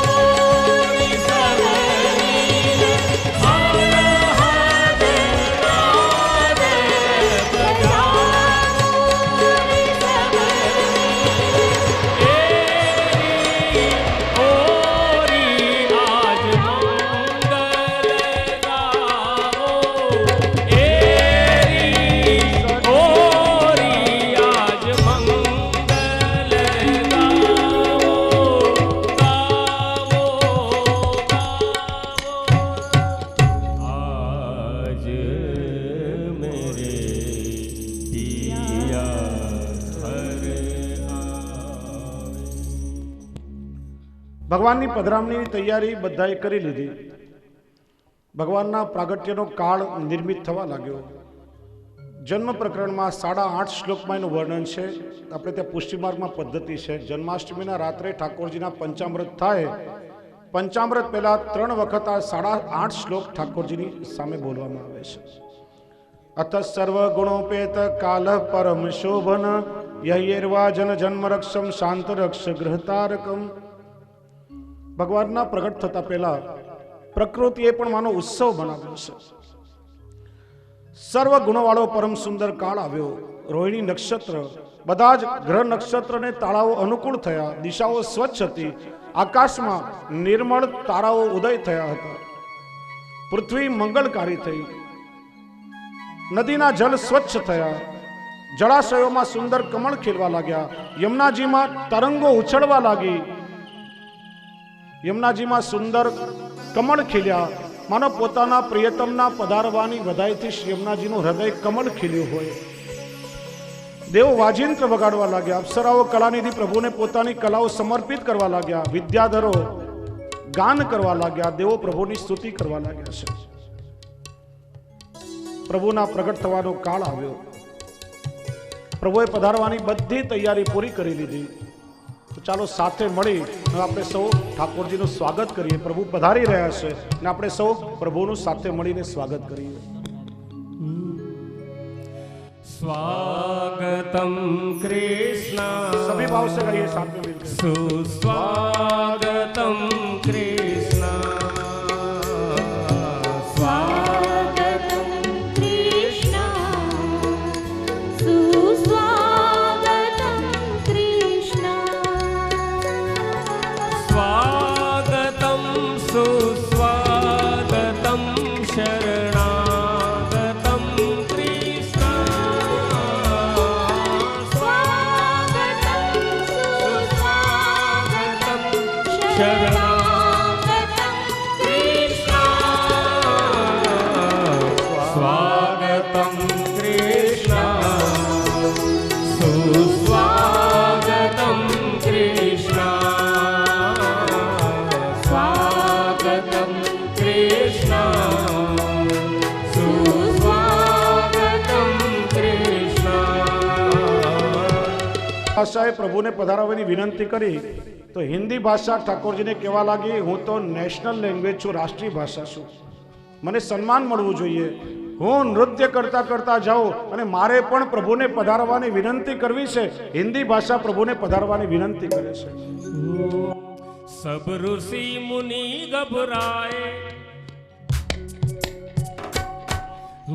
ભગવાનની પધરામણીની તૈયારી બધાએ કરી લીધી. ભગવાનના પ્રાગટ્યનો કાળ નિર્મિત થવા લાગ્યો. જન્મ પ્રકરણમાં 8.5 શ્લોકમાં એનું વર્ણન છે. આપણે ત્યાં પુષ્ટિમાર્ગમાં પદ્ધતિ છે. જન્માષ્ટમીના રાત્રે ઠાકોરજીના પંચામૃત થાય. પંચામૃત પહેલા 3 વખત આ 8.5 શ્લોક ઠાકોરજીની સામે બોલવામાં આવે છે. અથ સર્વ ગુણોપેત કાલ પરમ શોભન યૈર્વા જન જન્મ રક્ષમ શાંત રક્ષ ગૃહતારકમ. ભગવાનના પ્રગટ થતા પહેલા પ્રકૃતિએ પણ માનો ઉત્સવ બનાવ્યો છે. સર્વ ગુણવાળો પરમ સુંદર કાળ આવ્યો. રોહિણી નક્ષત્ર, બધા જ ગ્રહ નક્ષત્રને તાળાઓ અનુકૂળ થયા. દિશાઓ સ્વચ્છ હતી. આકાશમાં નિર્મળ તારાઓ ઉદય થયા હતા. પૃથ્વી મંગળકારી થઈ. નદીના જળ સ્વચ્છ થયા. જળાશયોમાં સુંદર કમળ ખીલવા લાગ્યા. યમુનાજીમાં તરંગો ઉછળવા લાગી. યમુનાજીમાં સુંદર કમળ ખીલ્યા. માનો પોતાના પ્રિયતમના પધારવાની વધાઈથી યમુનાજીનું હૃદય કમળ ખીલ્યું હોય. દેવો વાજિંત્ર વગાડવા લાગ્યા. અપ્સરાઓ કલાનિધિ પ્રભુને પોતાની કલાઓ સમર્પિત કરવા લાગ્યા. વિદ્યાધરો ગાન કરવા લાગ્યા. દેવો પ્રભુની સ્તુતિ કરવા લાગ્યા છે. પ્રભુના પ્રગટ થવાનો કાળ આવ્યો. પ્રભુએ પધારવાની બધી તૈયારી પૂરી કરી લીધી. તો ચાલો સાથે મળી આપણે સૌ ઠાકોરજીનું સ્વાગત કરીએ. પ્રભુ પધારી રહ્યા છે અને આપણે સૌ પ્રભુનું સાથે મળીને સ્વાગત કરીએ. स्वागतम कृष्ण सभी भाव से कहिए साथ में मिलकर. सुस्वागतम कृष्ण स्वागतं कृष्ण सुस्वागतं कृष्ण स्वागतम सुस्वागतम शरणागतम कृष्ण स्वागतं सुस्वागतं शरणागतं कृष्ण स्वागतम कृष्ण सुस्वागतम कृष्ण स्वागतम कृष्ण सुस्वागतम कृष्ण. ભાષાએ પ્રભુને પધારવાની વિનંતી કરી તો હિન્દી ભાષા ઠાકોરજીને કહેવા લાગી, હું તો નેશનલ લેંગ્વેજ છું, રાષ્ટ્રીય ભાષા છું, મને સન્માન મળવું જોઈએ. હું નૃત્ય કરતા કરતા જાઉં અને મારે પણ પ્રભુને પધારવાની વિનંતી કરવી છે. હિન્દી ભાષા પ્રભુને પધારવાની વિનંતી કરે છે. सब ऋषि मुनि घबराए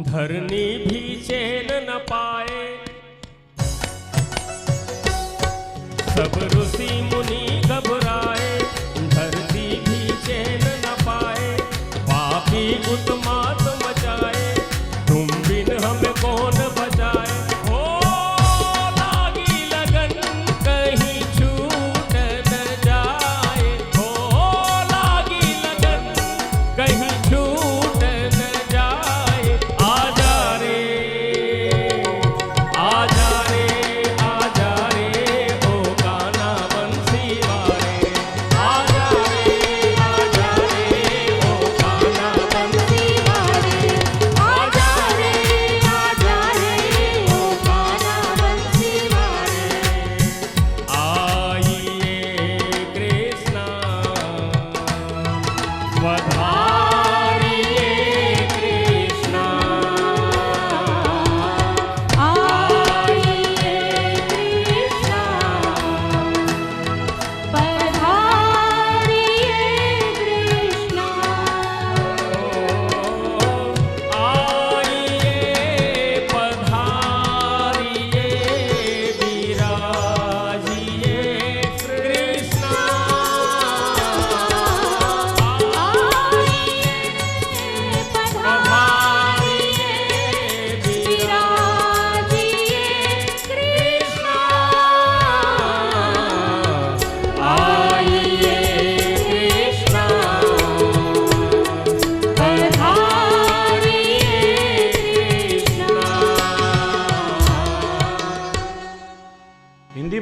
धरनी भी चैन न पाए सब ऋषि मुनि घबराए धरती भी चैन न पाए पापी उत्मात मचाए तुम बिन हमें कौन बचाए हो लागी लगन कहीं छूट न जाए हो लागी लगन कहीं छूट न जाए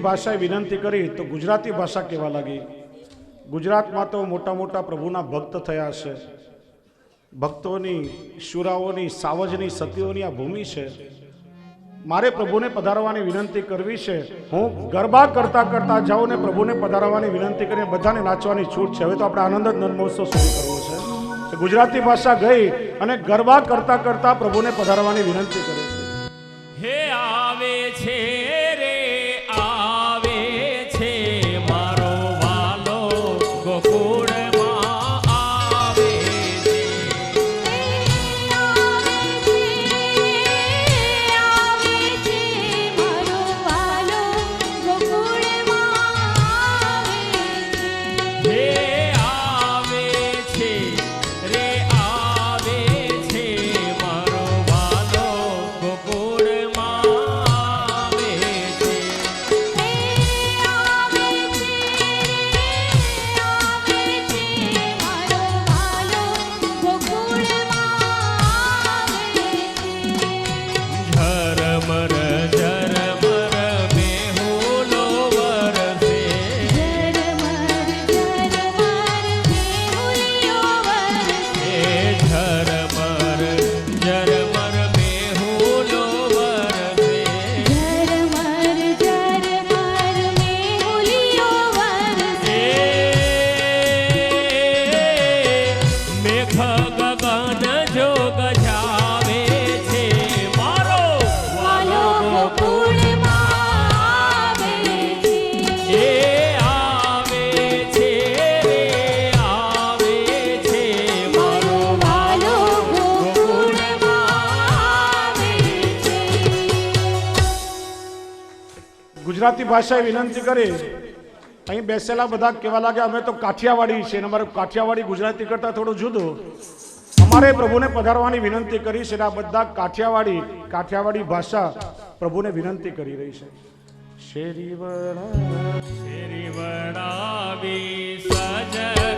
ભાષાએ વિનંતી કરી તો ગુજરાતી ભાષા કહેવા લાગી. ગુજરાતમાં તો મોટા મોટા પ્રભુના ભક્ત થયા છે. ભક્તોની, શુરાઓની, સાવજની, સતીઓની આ ભૂમિ છે. મારે પ્રભુને પધારવાની વિનંતી કરવી છે. હું ગરબા કરતા કરતા જાઉં ને પ્રભુને પધારવાની વિનંતી કરીને બધાને નાચવાની છૂટ છે. હવે તો આપણે આનંદ જ નંદ મહોત્સવ શરૂ કરવો છે. તો ગુજરાતી ભાષા ગઈ અને ગરબા કરતા કરતા પ્રભુને પધારવાની વિનંતી કરે છે. હે આવે છે રે આવે છે મારો વાલો ગોકુળમાં આવે છે. આવે છે મારો વાલો ગોકુળમાં આવે છે. હે આવે છે રે આવે છે મારો વાલો ગોકુળમાં આવે છે. ઝરમર ઝરમર મેહુલો વરસે. હે ઝરમર ઝરમર મેહુલો વરસે. મેઘ ગગન જો ગજાવે છે મારો વાલો એ આવે છે રે આવે છે મારો વાલો ગુજરાતી ભાષાએ વિનંતી કરી. અહીં બેસેલા બધા કહેવા લાગ્યા અમે તો કાઠિયાવાડી છે. અમારે કાઠિયાવાડી ગુજરાતી કરતાં થોડું જુદું. અમારે પ્રભુને પધારવાની વિનંતી કરી છે. આ બધા કાઠિયાવાડી ભાષા પ્રભુને વિનંતી કરી રહી છે. શેરી વડા શેરી વડાવી સજ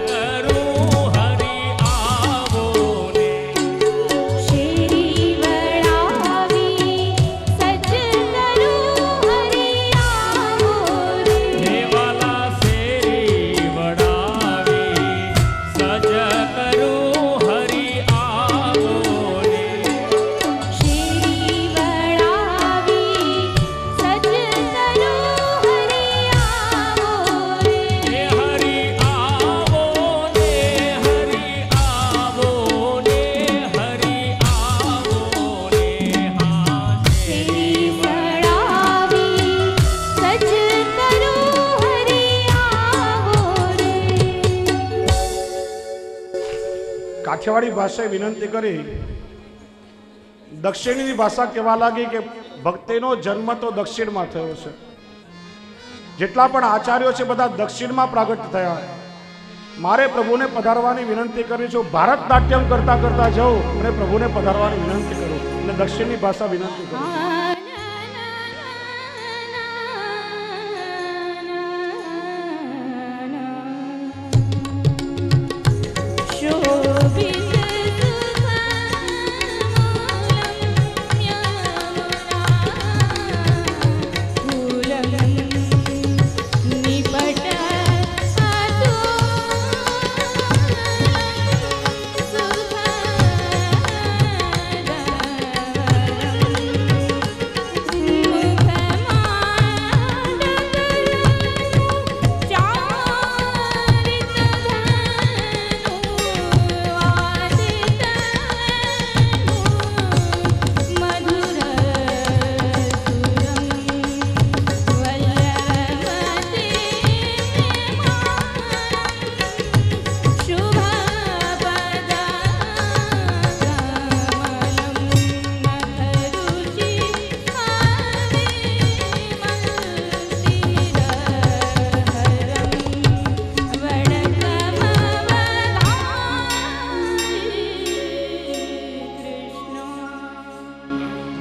કરું હરી આવો ને. હે વાલા શેરી વડાવી સજ કરું હરી આવો ને. હે હરી આવો ને હરી આવો ને હરી આવો ને. હા શેરી કાઠિયાવાડી ભાષાએ વિનંતી કરી. દક્ષિણની ભાષા કહેવા લાગી કે ભક્તિનો જન્મ તો દક્ષિણમાં થયો છે. જેટલા પણ આચાર્યો છે બધા દક્ષિણમાં પ્રાગટ્ય થયા. મારે પ્રભુને પધારવાની વિનંતી કરી છું. ભારત નાટ્યમ કરતા કરતા જાઉં અને પ્રભુને પધારવાની વિનંતી કરું અને દક્ષિણની ભાષા વિનંતી કરું.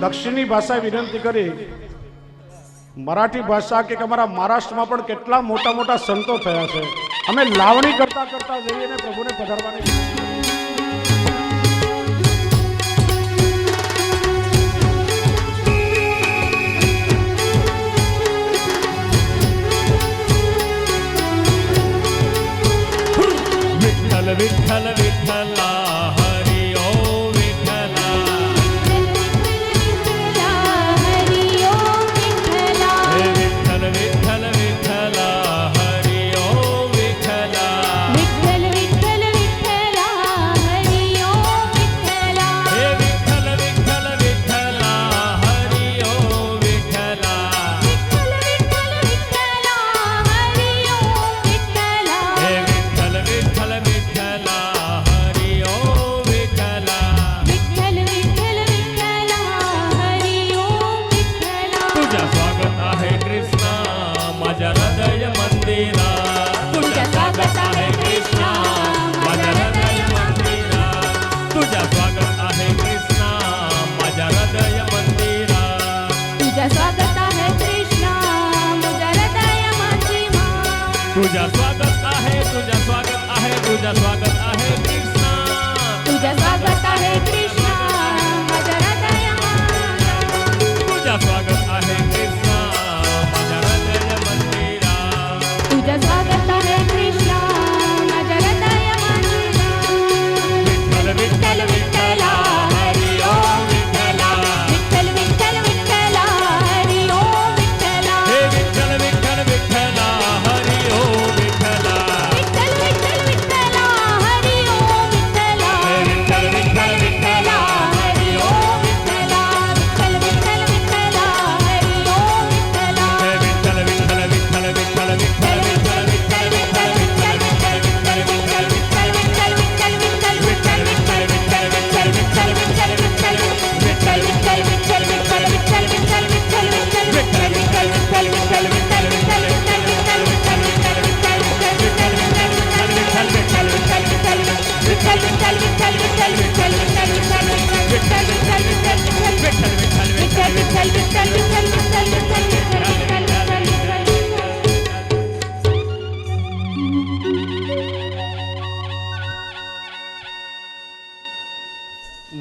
દક્ષિણની ભાષાએ વિનંતી કરી. મરાઠી ભાષા કે અમારા મહારાષ્ટ્રમાં પણ કેટલા મોટા મોટા સંતો થયા છે. અમે લાવણી કરતા કરતા જઈએ ને પ્રભુને પધારવાની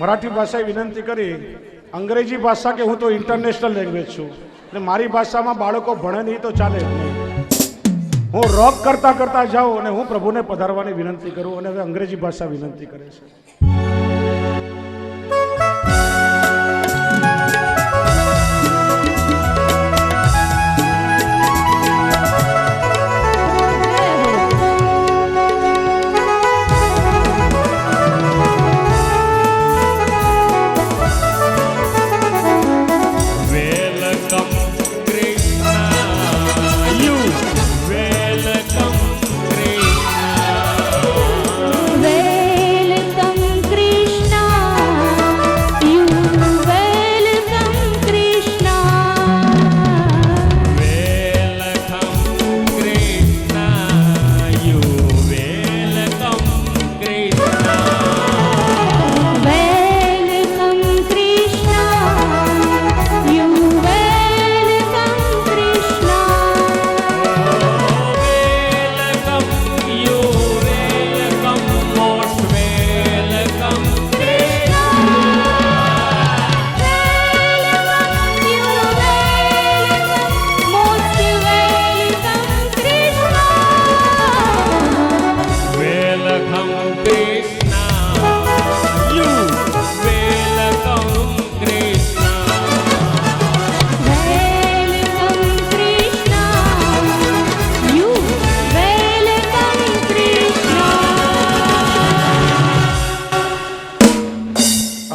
મરાઠી ભાષાએ વિનંતી કરી, અંગ્રેજી ભાષા કે હું તો ઇન્ટરનેશનલ લેંગ્વેજ છું અને મારી ભાષામાં બાળકો ભણે નહીં તો ચાલે જ નહીં. હું રોક કરતા કરતા જાઉં અને હું પ્રભુને પધારવાની વિનંતી કરું. અને હવે અંગ્રેજી ભાષા વિનંતી કરે છે.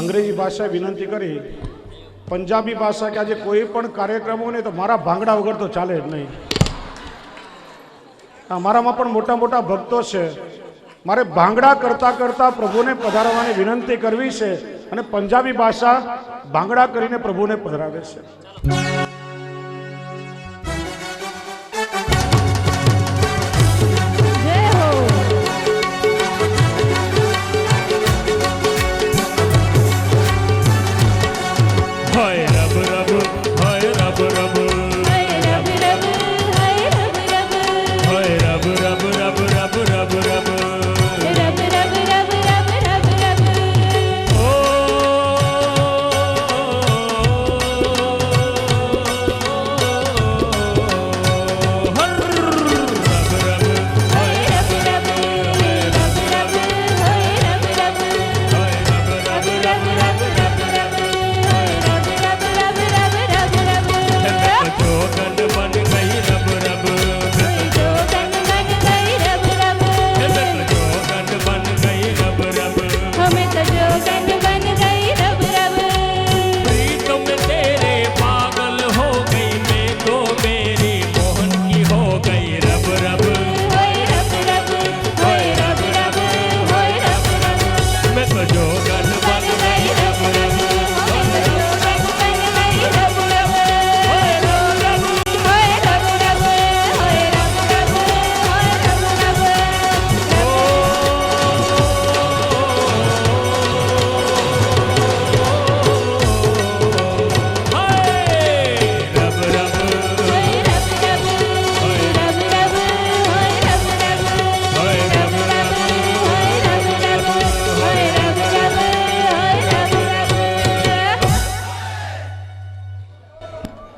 અંગ્રેજી ભાષાએ વિનંતી કરી, પંજાબી ભાષા કે આજે કોઈ પણ કાર્યક્રમ હોય ને તો મારા ભાંગડા વગર તો ચાલે જ નહીં. અમારામાં પણ મોટા મોટા ભક્તો છે. મારે ભાંગડા કરતા કરતા પ્રભુને પધારવાની વિનંતી કરવી છે અને પંજાબી ભાષા ભાંગડા કરીને પ્રભુને પધરાવે છે.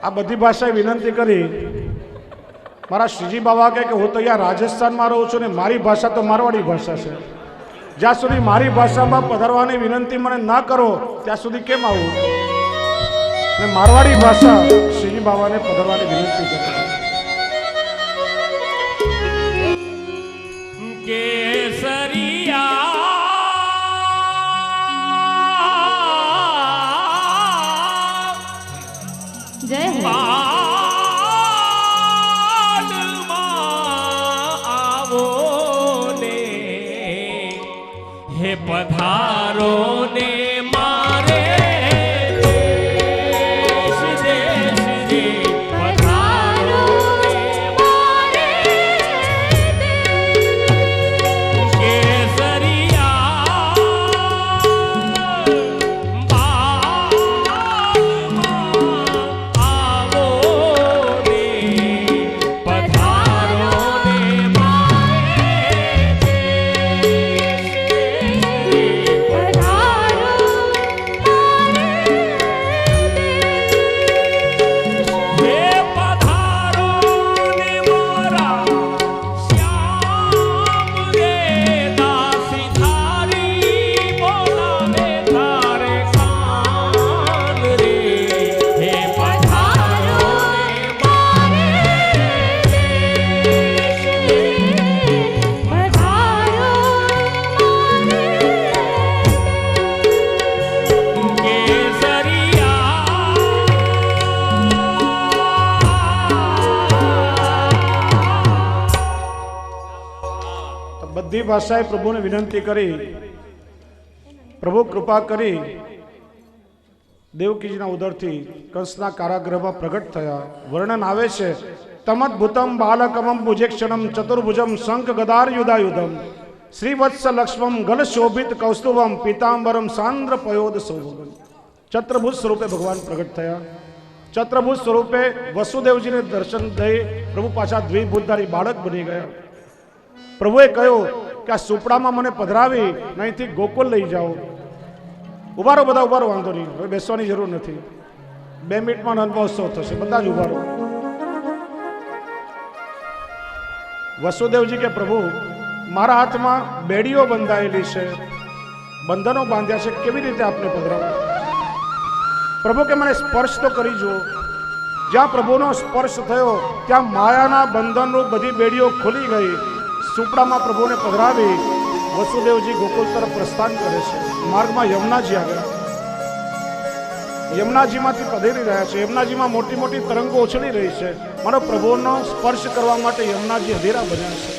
આ બધી ભાષાએ વિનંતી કરી. મારા શ્રીજી બાબા કહે કે હું તો અહીંયા રાજસ્થાનમાં રહું છું ને મારી ભાષા તો મારવાડી ભાષા છે. જ્યાં સુધી મારી ભાષામાં પધારવાની વિનંતી મને ના કરો ત્યાં સુધી કેમ આવું? ને મારવાડી ભાષા શ્રીજી બાબાને પધારવાની વિનંતી કરી. કેસરિયા જય હો. આવો ને હે પધારો ને મારે દેશ દેશ રે પધારો બધી ભાષાએ પ્રભુને વિનંતી કરી, પ્રભુ કૃપા કરી દેવકીજીના ઉદરથી કંસના કારાગૃહમાં પ્રગટ થયા. વર્ણન આવે છે, તમદ્ભુતમ બાલકમમ ભુજેક્ષણમ ચતુર્ભુજમ શંખ ગદાર યુધાયુધમ શ્રીવત્સ લક્ષ્મમ ગલ શોભિત કૌસ્તુભમ પીતાંબરમ સાંદ્ર પયોદ સૌભગમ. ચત્રભુજ સ્વરૂપે ભગવાન પ્રગટ થયા. ચત્રભુજ સ્વરૂપે વસુદેવજીને દર્શન દઈ પ્રભુ પાછા દ્વિભુજધારી બાળક બની ગયા. પ્રભુએ કહ્યું કે આ સુપડામાં મને પધરાવી અહીંથી ગોકુલ લઈ જાઓ. ઉભારો બધા, ઉભારો, વાંધો નહીં, હવે બેસવાની જરૂર નથી. 2 મિનિટમાં નંદમહોત્સવ થશે, બધા જ ઉભારો. વસુદેવજી કે પ્રભુ મારા હાથમાં બેડીઓ બંધાયેલી છે, બંધનો બાંધ્યા છે, કેવી રીતે આપને પધરાવો? પ્રભુ કે મને સ્પર્શ તો કરી જુઓ. જ્યાં પ્રભુનો સ્પર્શ થયો ત્યાં માયાના બંધનરૂપ બધી બેડીઓ ખુલી ગઈ. સુપડામાં પ્રભુને પધરાવી વસુદેવજી ગોકુળ તરફ પ્રસ્થાન કરે છે. માર્ગમાં યમુનાજી આવ્યા. યમુનાજીમાંથી પધરી રહ્યા છે. યમુનાજીમાં મોટી મોટી તરંગો ઉછળી રહી છે. મારો પ્રભુનો સ્પર્શ કરવા માટે યમુનાજી અધેરા બન્યા છે.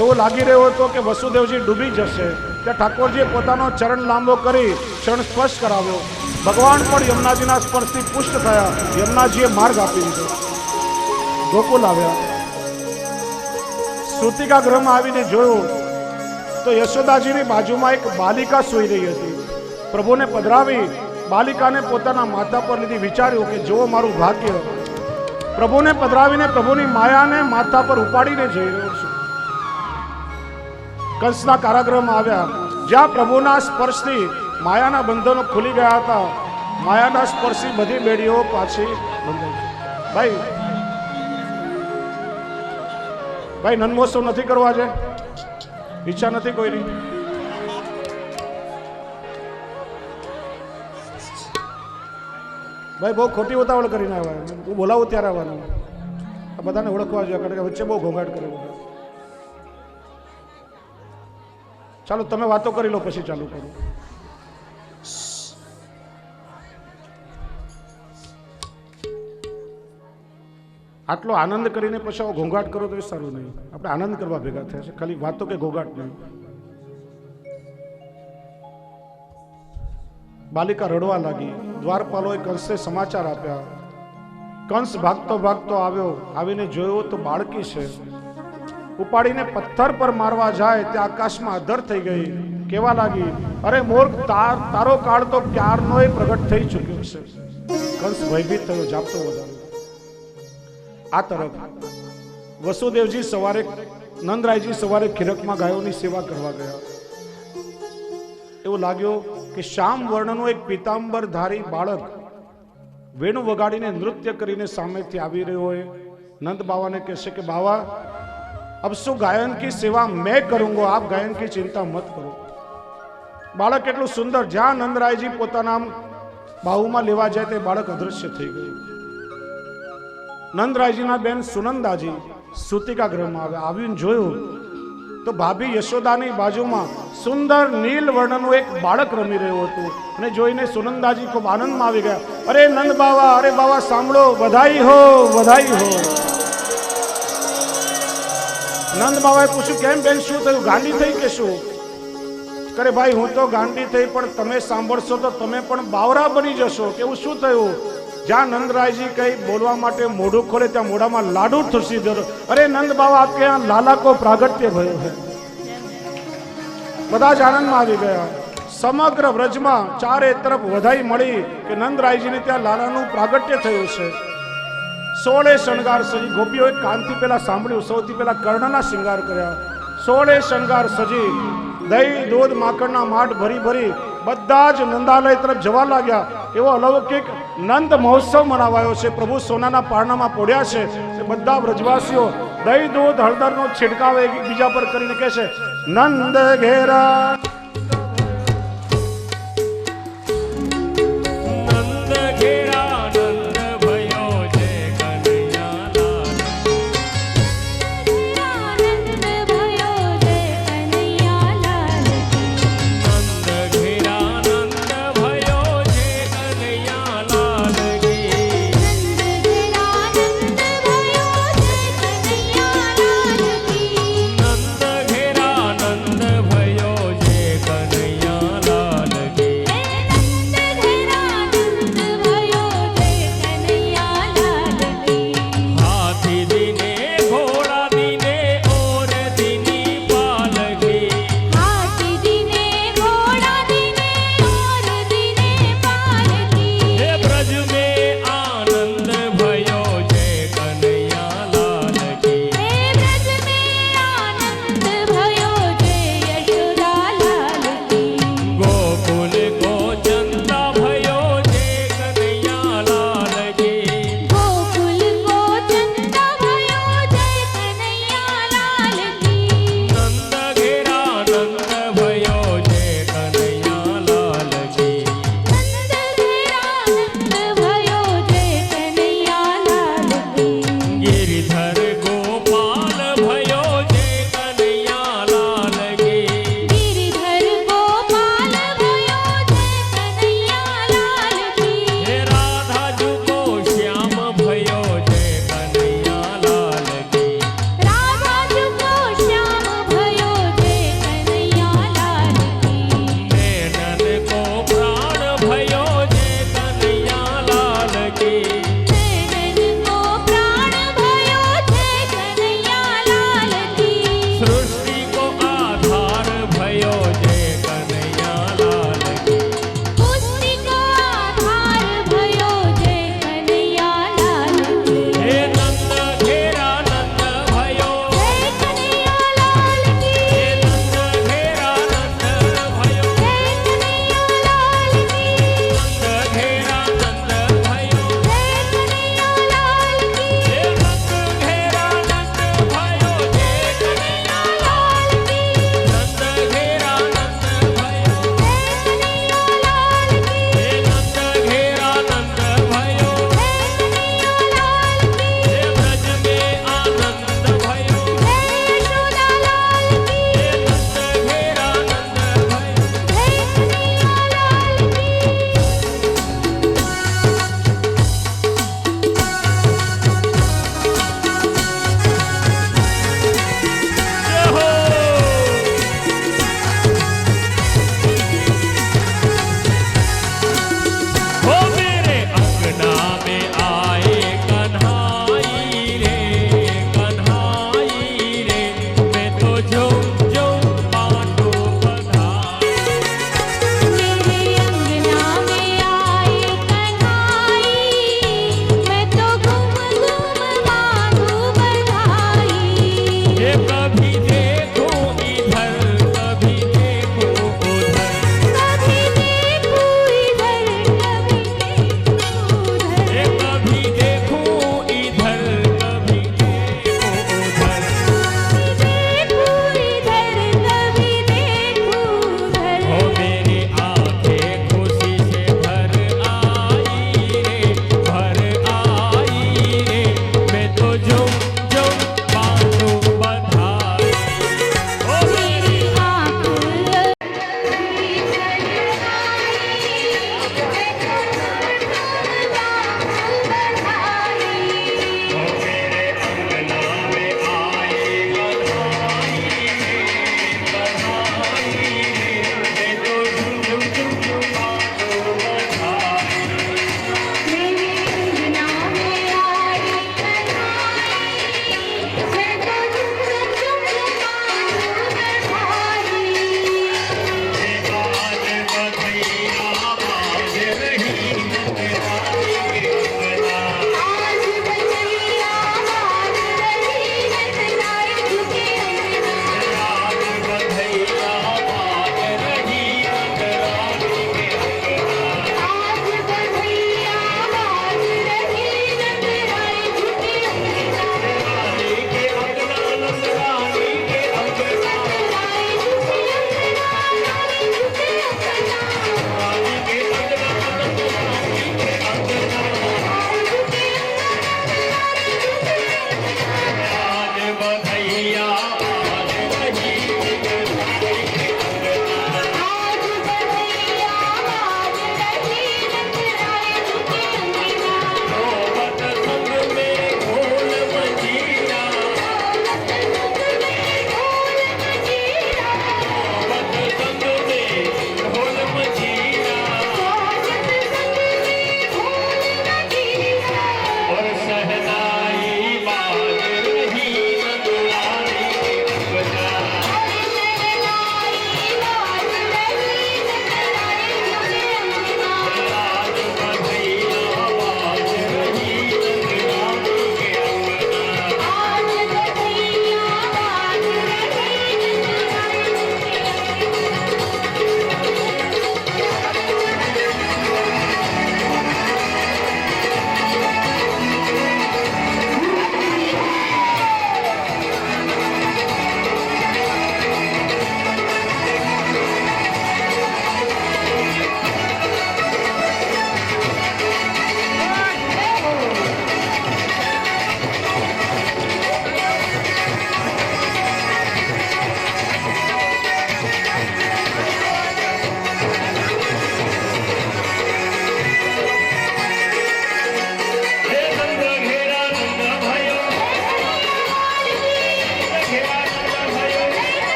એવું લાગી રહ્યો હતો કે વસુદેવજી ડૂબી જશે. ત્યાં ઠાકોરજીએ પોતાનો ચરણ લાંબો કરી ચરણ સ્પર્શ કરાવ્યો. ભગવાન પણ યમુનાજીના સ્પર્શથી પુષ્ટ થયા. યમુનાજીએ માર્ગ આપી દીધો. ગોકુલ આવ્યા. સૂતિકા ગૃહમાં આવીને જોયું તો યશોદાજીની બાજુમાં એક બાલિકા સૂઈ રહી હતી. પ્રભુને પધરાવી બાલિકાને પોતાના માથા પર લીધી. વિચાર્યું કે જો મારું ભાગ્ય, પ્રભુને પધરાવીને પ્રભુની માયાને માથા પર ઉપાડીને જઈ રહ્યો છું. કંસના કારાગૃહમાં આવ્યા, જ્યાં પ્રભુના સ્પર્શથી માયાના બંધનો ખુલી ગયા હતા. માયાના સ્પર્શી બધી બેડીઓ પાછી બંધાઈ. ભાઈ નંદમહોત્સવ નથી કરવા છે? ઈચ્છા નથી કોઈની? ભાઈ બહુ ખોટી ઉતાવળ કરીને આવ્યા. હું બોલાવું ત્યારે આવવાનું. આ બધાને ઓળખવા જોઈએ, કારણ કે વચ્ચે બહુ ઘોંઘાટ કરે બધા. ચાલો તમે વાતો કરી લો, પછી ચાલુ કરું. આટલો આનંદ કરીને પછી ઘોંઘાટ કરો તો એ સારું નહીં. આપણે આનંદ કરવા ભેગા થયા છે, ખાલી વાતો કે ઘોંઘાટ નહીં. બાલિકા રડવા લાગી. દ્વારપાલોએ કંસને સમાચાર આપ્યા. કંસ ભાગતો ભાગતો આવ્યો. આવીને જોયું તો બાળકી છે. ઉપાડીને પથ્થર પર મારવા જાય તે આકાશમાં અધર થઈ ગઈ. કેવા લાગી, અરે મૂર્ખ, તારો કાળ તો ક્યારનોય પ્રગટ થઈ ચૂક્યો છે. કંસ ભયભીત થયો, જાપતો વધારો. આ તરફ વસુદેવજી સવારે, નંદરાયજી સવારે ખીરકમાં ગાયોની સેવા કરવા ગયા. એવું લાગ્યું કે શ્યામ વર્ણનું એક પીતાંબરધારી બાળક વેણુ વગાડીને નૃત્ય કરીને સામેથી આવી રહ્યો હોય. નંદ બાવાને કહેશે કે બાવા अब सो गायन की सेवा मैं करूंगा, आप गायन की चिंता मत करो. बालक એટલું સુંદર, જ્યાં નંદરાયજી પોતાના બાહુમાં લેવા જાય તે બાળક અદૃશ્ય થઈ ગયું. નંદરાયજીના બેન સુનંદાજી સૂતિકા ગૃહમાં આવીને જોયું તો ભાભી યશોદાની બાજુમાં સુંદર નીલ વર્ણનું એક બાળક રમી રહ્યું હતું. અને જોઈને સુનંદાજી ખૂબ આનંદમાં આવી ગયા. અરે નંદ બાવા, અરે બાવા સાંભળો, વધાઈ હો, વધાઈ હો. નંદ બાવાએ પૂછ્યું, કેમ બેન, શું થયું? ગાંડી થઈ કે શું? કરે ભાઈ, હું તો ગાંડી થઈ, પણ તમે સાંભળશો તો તમે પણ બાવરા બની જશો. કેવું શું થયું? જ્યાં નંદરાયજી કઈ બોલવા માટે મોઢું ખોલે ત્યાં મોઢામાં લાડુ ઠૂસી દો. અરે નંદ બાવા, આપકે યહાં લાલા કો પ્રાગટ્ય ભયો હૈ. બધા જ આનંદમાં આવી ગયા. સમગ્ર વ્રજમાં ચારે તરફ વધાઈ મળી કે નંદરાયજીને ત્યાં લાલાનું પ્રાગટ્ય થયું છે. 16 શણગાર સજી. ગોપીઓએ કાનથી પહેલા સાંભળ્યું, સૌથી પહેલા કર્ણના શૃંગાર કર્યા. 16 શણગાર સજી દહીં, દૂધ, માખણના માઠ ભરી ભરી બધા જ નંદાલય તરફ જવા લાગ્યા. એવો અલૌકિક નંદ મહોત્સવ મનાવાયો છે. પ્રભુ સોનાના પારણામાં પોડ્યા છે. બધા વ્રજવાસીઓ દહીં, દૂધ, હળદરનો છિડકાવ એકબીજા પર કરીને કહે છે, નંદ ઘેરા